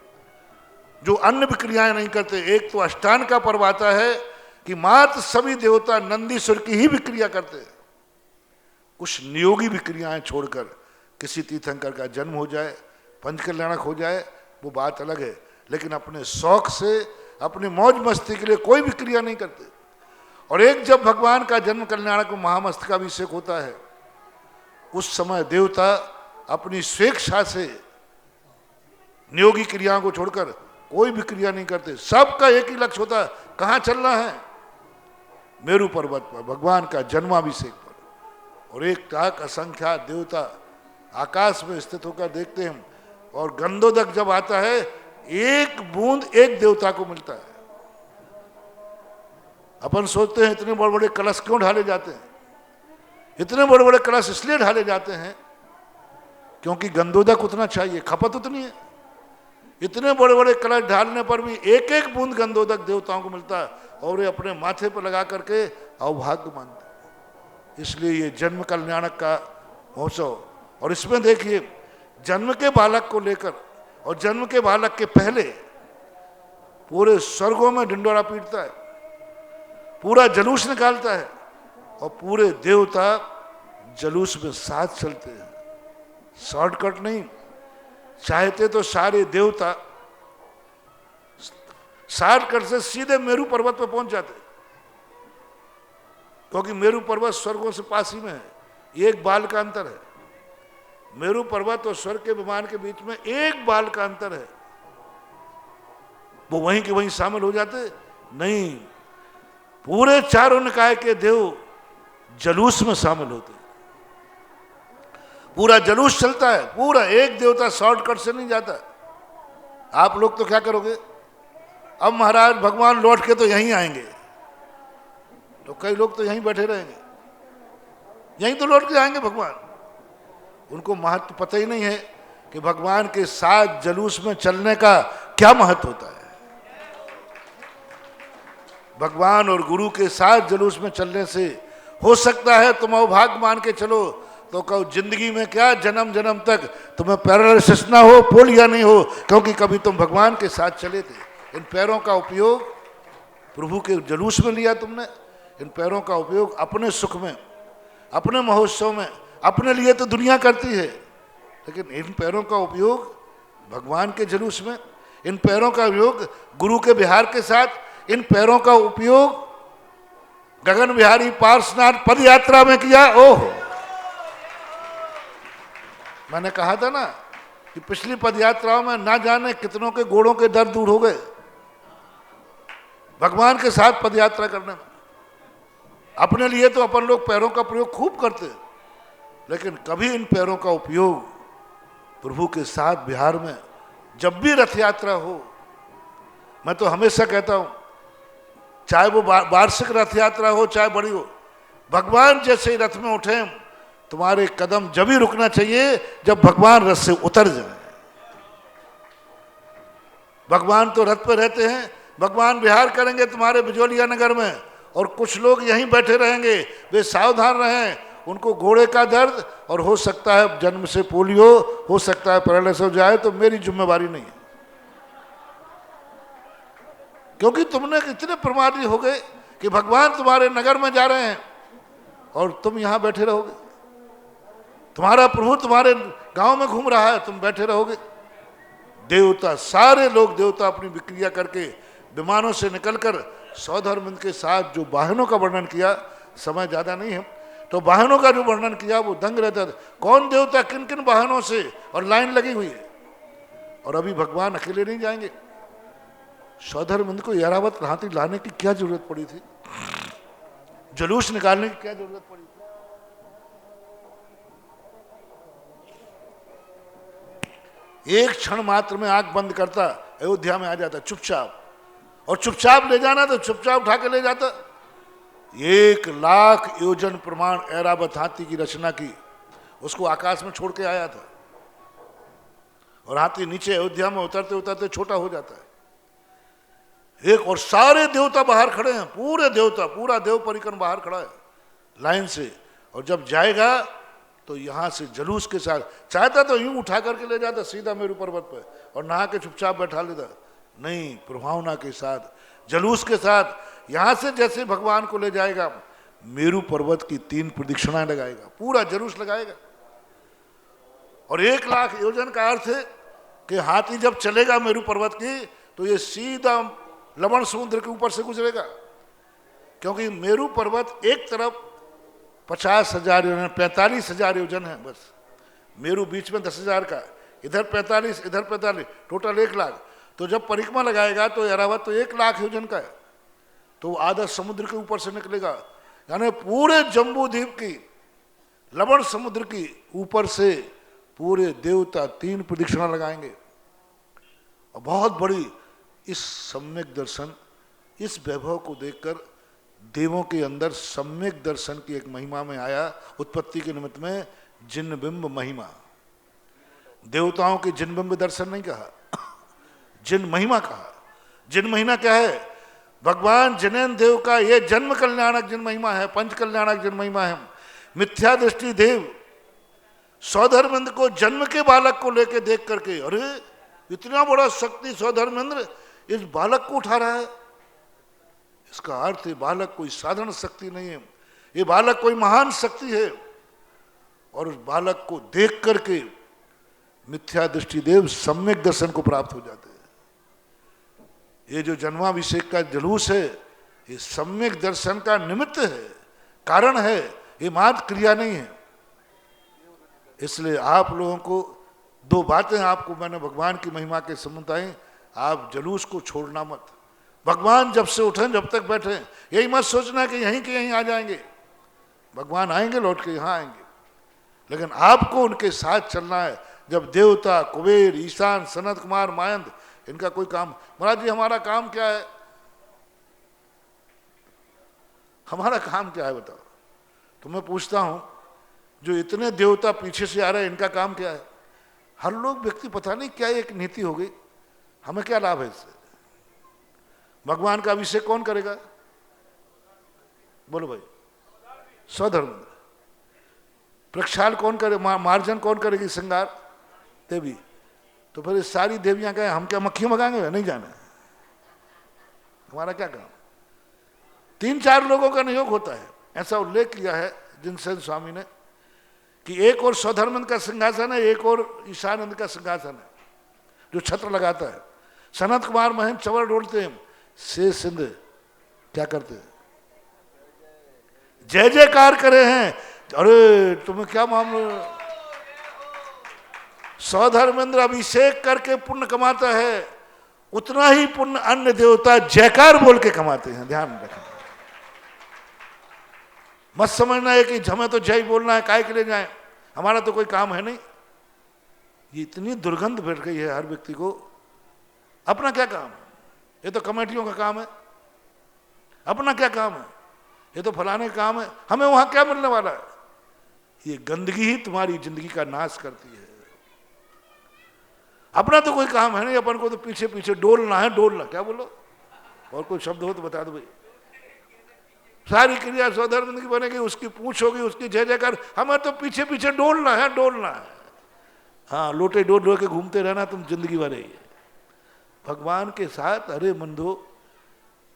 जो अन्य विक्रियाएं नहीं करते। एक तो अष्टान का पर्व आता है कि मात्र सभी देवता नंदीश्वर की ही विक्रिया करते हैं। कुछ नियोगी विक्रियाएं छोड़कर किसी तीर्थंकर का जन्म हो जाए, पंचकल्याणक हो जाए, वो बात अलग है। लेकिन अपने शौक से, अपने मौज मस्ती के लिए कोई विक्रिया नहीं करते। और एक जब भगवान का जन्म कल्याणक महामस्तकाभिषेक होता है उस समय देवता अपनी स्वेच्छा से नियोगी क्रियाओं को छोड़कर कोई भी क्रिया नहीं करते। सबका एक ही लक्ष्य होता है, कहाँ चलना है? मेरू पर्वत पर भगवान का जन्माभिषेक पर। और एक टाक असंख्या देवता आकाश में स्थित होकर देखते हैं। और गंधोदक जब आता है एक बूंद एक देवता को मिलता है। अपन सोचते हैं इतने बड़े बड़े कलश क्यों ढाले जाते हैं? इतने बड़े बड़े कलश इसलिए ढाले जाते हैं क्योंकि गंधोदक उतना चाहिए, खपत उतनी है। इतने बड़े बड़े कलश ढालने पर भी एक एक बूंद गंधोदक देवताओं को मिलता है और वे अपने माथे पर लगा करके अवभाग्य मानते हैं। इसलिए ये जन्म कल्याणक का महोत्सव। और इसमें देखिए जन्म के बालक को लेकर और जन्म के बालक के पहले पूरे स्वर्गों में ढिंडोरा पीटता है, पूरा जलूस निकालता है और पूरे देवता जलूस में साथ चलते हैं। शॉर्टकट नहीं, चाहते तो सारे देवता शॉर्टकट से सीधे मेरू पर्वत पर पहुंच जाते, क्योंकि मेरू पर्वत स्वर्गों से पास ही में है, एक बाल का अंतर है। मेरू पर्वत और स्वर्ग के विमान के बीच में एक बाल का अंतर है। वो वहीं के वहीं शामिल हो जाते नहीं, पूरे चारों निकाय के देव जलूस में शामिल होते। पूरा जलूस चलता है, पूरा एक देवता शॉर्टकट से नहीं जाता। आप लोग तो क्या करोगे? अब महाराज भगवान लौट के तो यहीं आएंगे, तो कई लोग तो यहीं बैठे रहेंगे, यहीं तो लौट के आएंगे भगवान। उनको महत्व पता ही नहीं है कि भगवान के साथ जलूस में चलने का क्या महत्व होता है। भगवान और गुरु के साथ जलूस में चलने से हो सकता है तुम अवभाग्य मान के चलो तो कहो जिंदगी में क्या जन्म जन्म तक तुम्हें पैरालिसिस ना हो, पोलिया नहीं हो, क्योंकि कभी तुम भगवान के साथ चले थे। इन पैरों का उपयोग प्रभु के जलूस में लिया तुमने। इन पैरों का उपयोग अपने सुख में, अपने महोत्सव में, अपने लिए तो दुनिया करती है, लेकिन इन पैरों का उपयोग भगवान के जलूस में, इन पैरों का उपयोग गुरु के विहार के साथ, इन पैरों का उपयोग गगन बिहारी पार्श्वनाथ पद यात्रा में किया। ओह, मैंने कहा था ना कि पिछली पद यात्राओं में ना जाने कितनों के गोड़ों के दर्द दूर हो गए भगवान के साथ पद यात्रा करने में। अपने लिए तो अपन लोग पैरों का प्रयोग खूब करते, लेकिन कभी इन पैरों का उपयोग प्रभु के साथ बिहार में जब भी रथ यात्रा हो, मैं तो हमेशा कहता हूं, चाहे वो वार्षिक रथ यात्रा हो चाहे बड़ी हो, भगवान जैसे ही रथ में उठे, तुम्हारे कदम जब ही रुकना चाहिए जब भगवान रथ से उतर जाए। भगवान तो रथ पे रहते हैं, भगवान विहार करेंगे तुम्हारे बिजोलिया नगर में, और कुछ लोग यहीं बैठे रहेंगे। वे सावधान रहें, उनको घोड़े का दर्द और हो सकता है जन्म से पोलियो, हो सकता है पैरालिसिस हो जाए, तो मेरी जिम्मेवारी नहीं है, क्योंकि तुमने इतने प्रमादी हो गए कि भगवान तुम्हारे नगर में जा रहे हैं और तुम यहां बैठे रहोगे। तुम्हारा प्रभु तुम्हारे गांव में घूम रहा है, तुम बैठे रहोगे। देवता, सारे लोग देवता अपनी विक्रिया करके विमानों से निकलकर सौधर्मिंद के साथ जो वाहनों का वर्णन किया, समय ज्यादा नहीं है, तो वाहनों का जो वर्णन किया वो दंग रहता था, कौन देवता किन किन वाहनों से, और लाइन लगी हुई है। और अभी भगवान अकेले नहीं जाएंगे, सौधर्मिंद को ऐरावत हाथी लाने की क्या जरूरत पड़ी थी, जुलूस निकालने की क्या जरूरत पड़ी थी। एक क्षण मात्र में आंख बंद करता, अयोध्या में आ जाता चुपचाप, और चुपचाप ले जाना तो चुपचाप उठा के ले जाता। 1,00,000 योजन प्रमाण ऐरावत हाथी की रचना की, उसको आकाश में छोड़ के आया था, और हाथी नीचे अयोध्या में उतरते उतरते छोटा हो जाता है। एक और सारे देवता बाहर खड़े हैं, पूरे देवता, पूरा देव परिक्रम बाहर खड़ा है लाइन से, और जब जाएगा तो यहां से जुलूस के साथ, चाहता तो यूं उठा करके ले जाता सीधा मेरू पर्वत पर और नहा के चुपचाप बैठा लेता, नहीं, प्रभावना के साथ, जुलूस के साथ, यहां से जैसे भगवान को ले जाएगा मेरू पर्वत की 3 प्रदक्षिणाएं लगाएगा, पूरा जुलूस लगाएगा। और 1,00,000 योजन का अर्थ है कि हाथी जब चलेगा मेरू पर्वत की तो ये सीधा लवण समुद्र के ऊपर से गुजरेगा, क्योंकि मेरू पर्वत एक तरफ 50,000 योजन, 45,000 योजन है बस, मेरू बीच में 10,000 का, इधर 45, इधर 45, टोटल 1,00,000। तो जब परिक्रमा लगाएगा तो ऐरावत तो 1,00,000 योजन का है, तो आधा समुद्र के ऊपर से निकलेगा, यानी पूरे जम्बू द्वीप की, लवण समुद्र की ऊपर से पूरे देवता 3 प्रदक्षिणा लगाएंगे। और बहुत बड़ी इस सम्यक दर्शन, इस वैभव को देखकर देवों के अंदर सम्यक दर्शन की एक महिमा में आया, उत्पत्ति के निमित्त में जिन बिंब महिमा। देवताओं के जिन बिंब दर्शन नहीं कहा, जिन महिमा कहा। जिन महिमा क्या है? भगवान जिनेन्द्र देव का ये जन्म कल्याणक जिन महिमा है, पंच कल्याणक जिन महिमा है। मिथ्या दृष्टि देव सौधर्मेंद्र को जन्म के बालक को लेकर देख करके, अरे इतना बड़ा शक्ति सौधर्मेंद्र इस बालक को उठा रहा है, इसका अर्थ है बालक कोई साधारण शक्ति नहीं है, ये बालक कोई महान शक्ति है। और उस बालक को देख करके मिथ्या दृष्टि देव सम्यक दर्शन को प्राप्त हो जाते हैं। ये जो जन्माभिषेक का जुलूस है, ये सम्यक दर्शन का निमित्त है, कारण है, ये मात्र क्रिया नहीं है। इसलिए आप लोगों को 2 बातें आपको मैंने भगवान की महिमा के संबंध बताई, आप जुलूस को छोड़ना मत। भगवान जब से उठें जब तक बैठे, यही मत सोचना कि यहीं के यहीं आ जाएंगे, भगवान आएंगे लौट के यहाँ आएंगे, लेकिन आपको उनके साथ चलना है। जब देवता, कुबेर, ईशान, सनत कुमार, मायंद, इनका कोई काम, महाराज जी हमारा काम क्या है, हमारा काम क्या है बताओ। तो मैं पूछता हूं, जो इतने देवता पीछे से आ रहे हैं, इनका काम क्या है? हर लोग व्यक्ति पता नहीं क्या एक नीति हो गई, हमें क्या लाभ है इससे? भगवान का अभिषेक कौन करेगा? बोलो भाई, सौधर्म। प्रक्षाल कौन करे, मार्जन कौन करेगी, श्रृंगार देवी। तो फिर सारी देवियां कहें हम क्या मक्खी मंगाएंगे? नहीं जाना, हमारा क्या काम? 3-4 लोगों का नियोग होता है, ऐसा उल्लेख किया है जिनसेन स्वामी ने, कि एक और सौधर्मंद का सिंहासन है, एक और ईशानंद का सिंहासन है जो छत्र लगाता है। सनत कुमार महंत चवर डोलते हैं, से सिंध क्या करते हैं? जय जयकार करे हैं। अरे तुम्हें क्या मामला? सौधर्मेंद्र अभिषेक करके पुण्य कमाता है, उतना ही पुण्य अन्य देवता जयकार बोल के कमाते हैं, ध्यान रखें। मत समझना है कि हमें तो जय बोलना है, काय के लिए जाए, हमारा तो कोई काम है नहीं। ये इतनी दुर्गंध बैठ गई है हर व्यक्ति को, अपना क्या काम है, ये तो कमेटियों का काम है, अपना क्या काम है, ये तो फलाने का काम है, हमें वहां क्या मिलने वाला है। ये गंदगी ही तुम्हारी जिंदगी का नाश करती है। अपना तो कोई काम है नहीं, अपन को तो पीछे पीछे डोलना है, डोलना क्या बोलो, और कोई शब्द हो तो बता दो भाई। सारी क्रिया स्वधर्म की बनेगी, उसकी पूछ होगी, उसकी जय जयकार, हमें तो पीछे पीछे डोलना है, डोलना है। हाँ, लोटे डोल डोल के घूमते रहना तुम जिंदगी भर ही। भगवान के साथ अरे बंधु,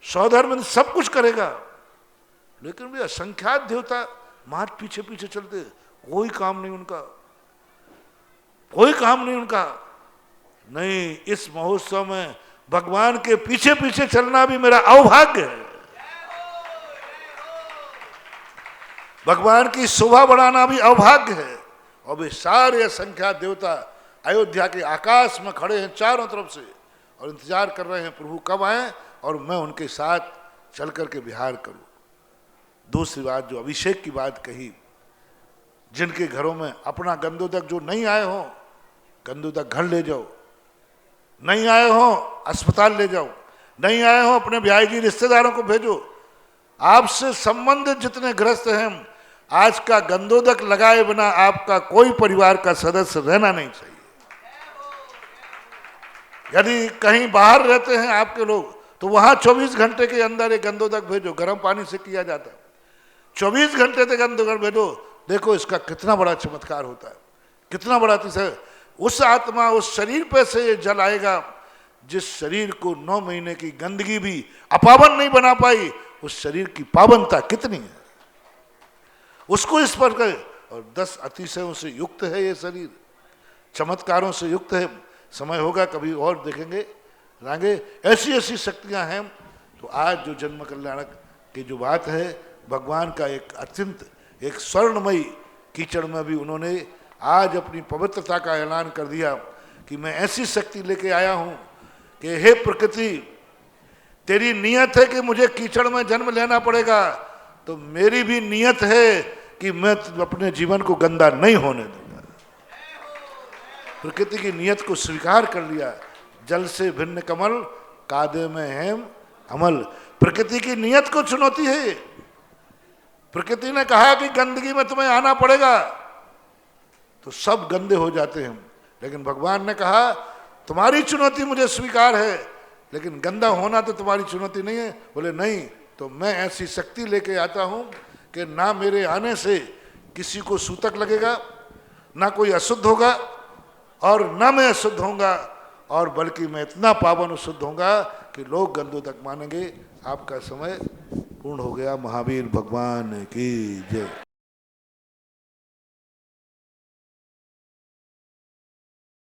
स्वधर्म सब कुछ करेगा, लेकिन भी असंख्यात देवता मात पीछे पीछे चलते, कोई काम नहीं उनका, कोई काम नहीं उनका। नहीं, इस महोत्सव में भगवान के पीछे पीछे चलना भी मेरा अवभाग्य है, भगवान की शोभा बढ़ाना भी अवभाग्य है। और वे सारे असंख्यात देवता अयोध्या के आकाश में खड़े हैं चारों तरफ से और इंतजार कर रहे हैं प्रभु कब आए और मैं उनके साथ चल करके विहार करूं। दूसरी बात जो अभिषेक की बात कही, जिनके घरों में अपना गंधोदक जो नहीं आए हो, गंधोदक घर ले जाओ, नहीं आए हो अस्पताल ले जाओ, नहीं आए हो अपने ब्याह जी रिश्तेदारों को भेजो। आपसे संबंधित जितने ग्रस्त हैं, आज का गंधोदक लगाए बिना आपका कोई परिवार का सदस्य रहना नहीं चाहिए। यदि कहीं बाहर रहते हैं आपके लोग, तो वहां 24 घंटे के अंदर एक गंधोदक भेजो, गर्म पानी से किया जाता है, 24 घंटे तक गंधोदक भेजो। देखो इसका कितना बड़ा चमत्कार होता है, कितना बड़ा तीसरा, उस आत्मा उस शरीर पे से ये जल आएगा जिस शरीर को 9 महीने की गंदगी भी अपावन नहीं बना पाई। उस शरीर की पावनता कितनी है, उसको स्पर्श करे। और 10 अतिशयों से युक्त है ये शरीर, चमत्कारों से युक्त है। समय होगा कभी और देखेंगे आगे, ऐसी ऐसी शक्तियां हैं। तो आज जो जन्म कल्याणक की जो बात है, भगवान का एक अत्यंत एक स्वर्णमयी कीचड़ में भी उन्होंने आज अपनी पवित्रता का ऐलान कर दिया कि मैं ऐसी शक्ति लेके आया हूं कि हे प्रकृति, तेरी नियत है कि मुझे कीचड़ में जन्म लेना पड़ेगा, तो मेरी भी नियत है कि मैं अपने जीवन को गंदा नहीं होने दूंगा। प्रकृति की नियत को स्वीकार कर लिया। जल से भिन्न कमल, कादे में हेम अमल। प्रकृति की नियत को चुनौती है। प्रकृति ने कहा कि गंदगी में तुम्हें आना पड़ेगा, तो सब गंदे हो जाते हैं। लेकिन भगवान ने कहा तुम्हारी चुनौती मुझे स्वीकार है, लेकिन गंदा होना तो तुम्हारी चुनौती नहीं है। बोले नहीं, तो मैं ऐसी शक्ति लेके आता हूं कि ना मेरे आने से किसी को सूतक लगेगा, ना कोई अशुद्ध होगा और ना मैं अशुद्ध होऊंगा, और बल्कि मैं इतना पावन और शुद्ध होऊंगा कि लोग गंधोदक मानेंगे। आपका समय पूर्ण हो गया। महावीर भगवान की जय।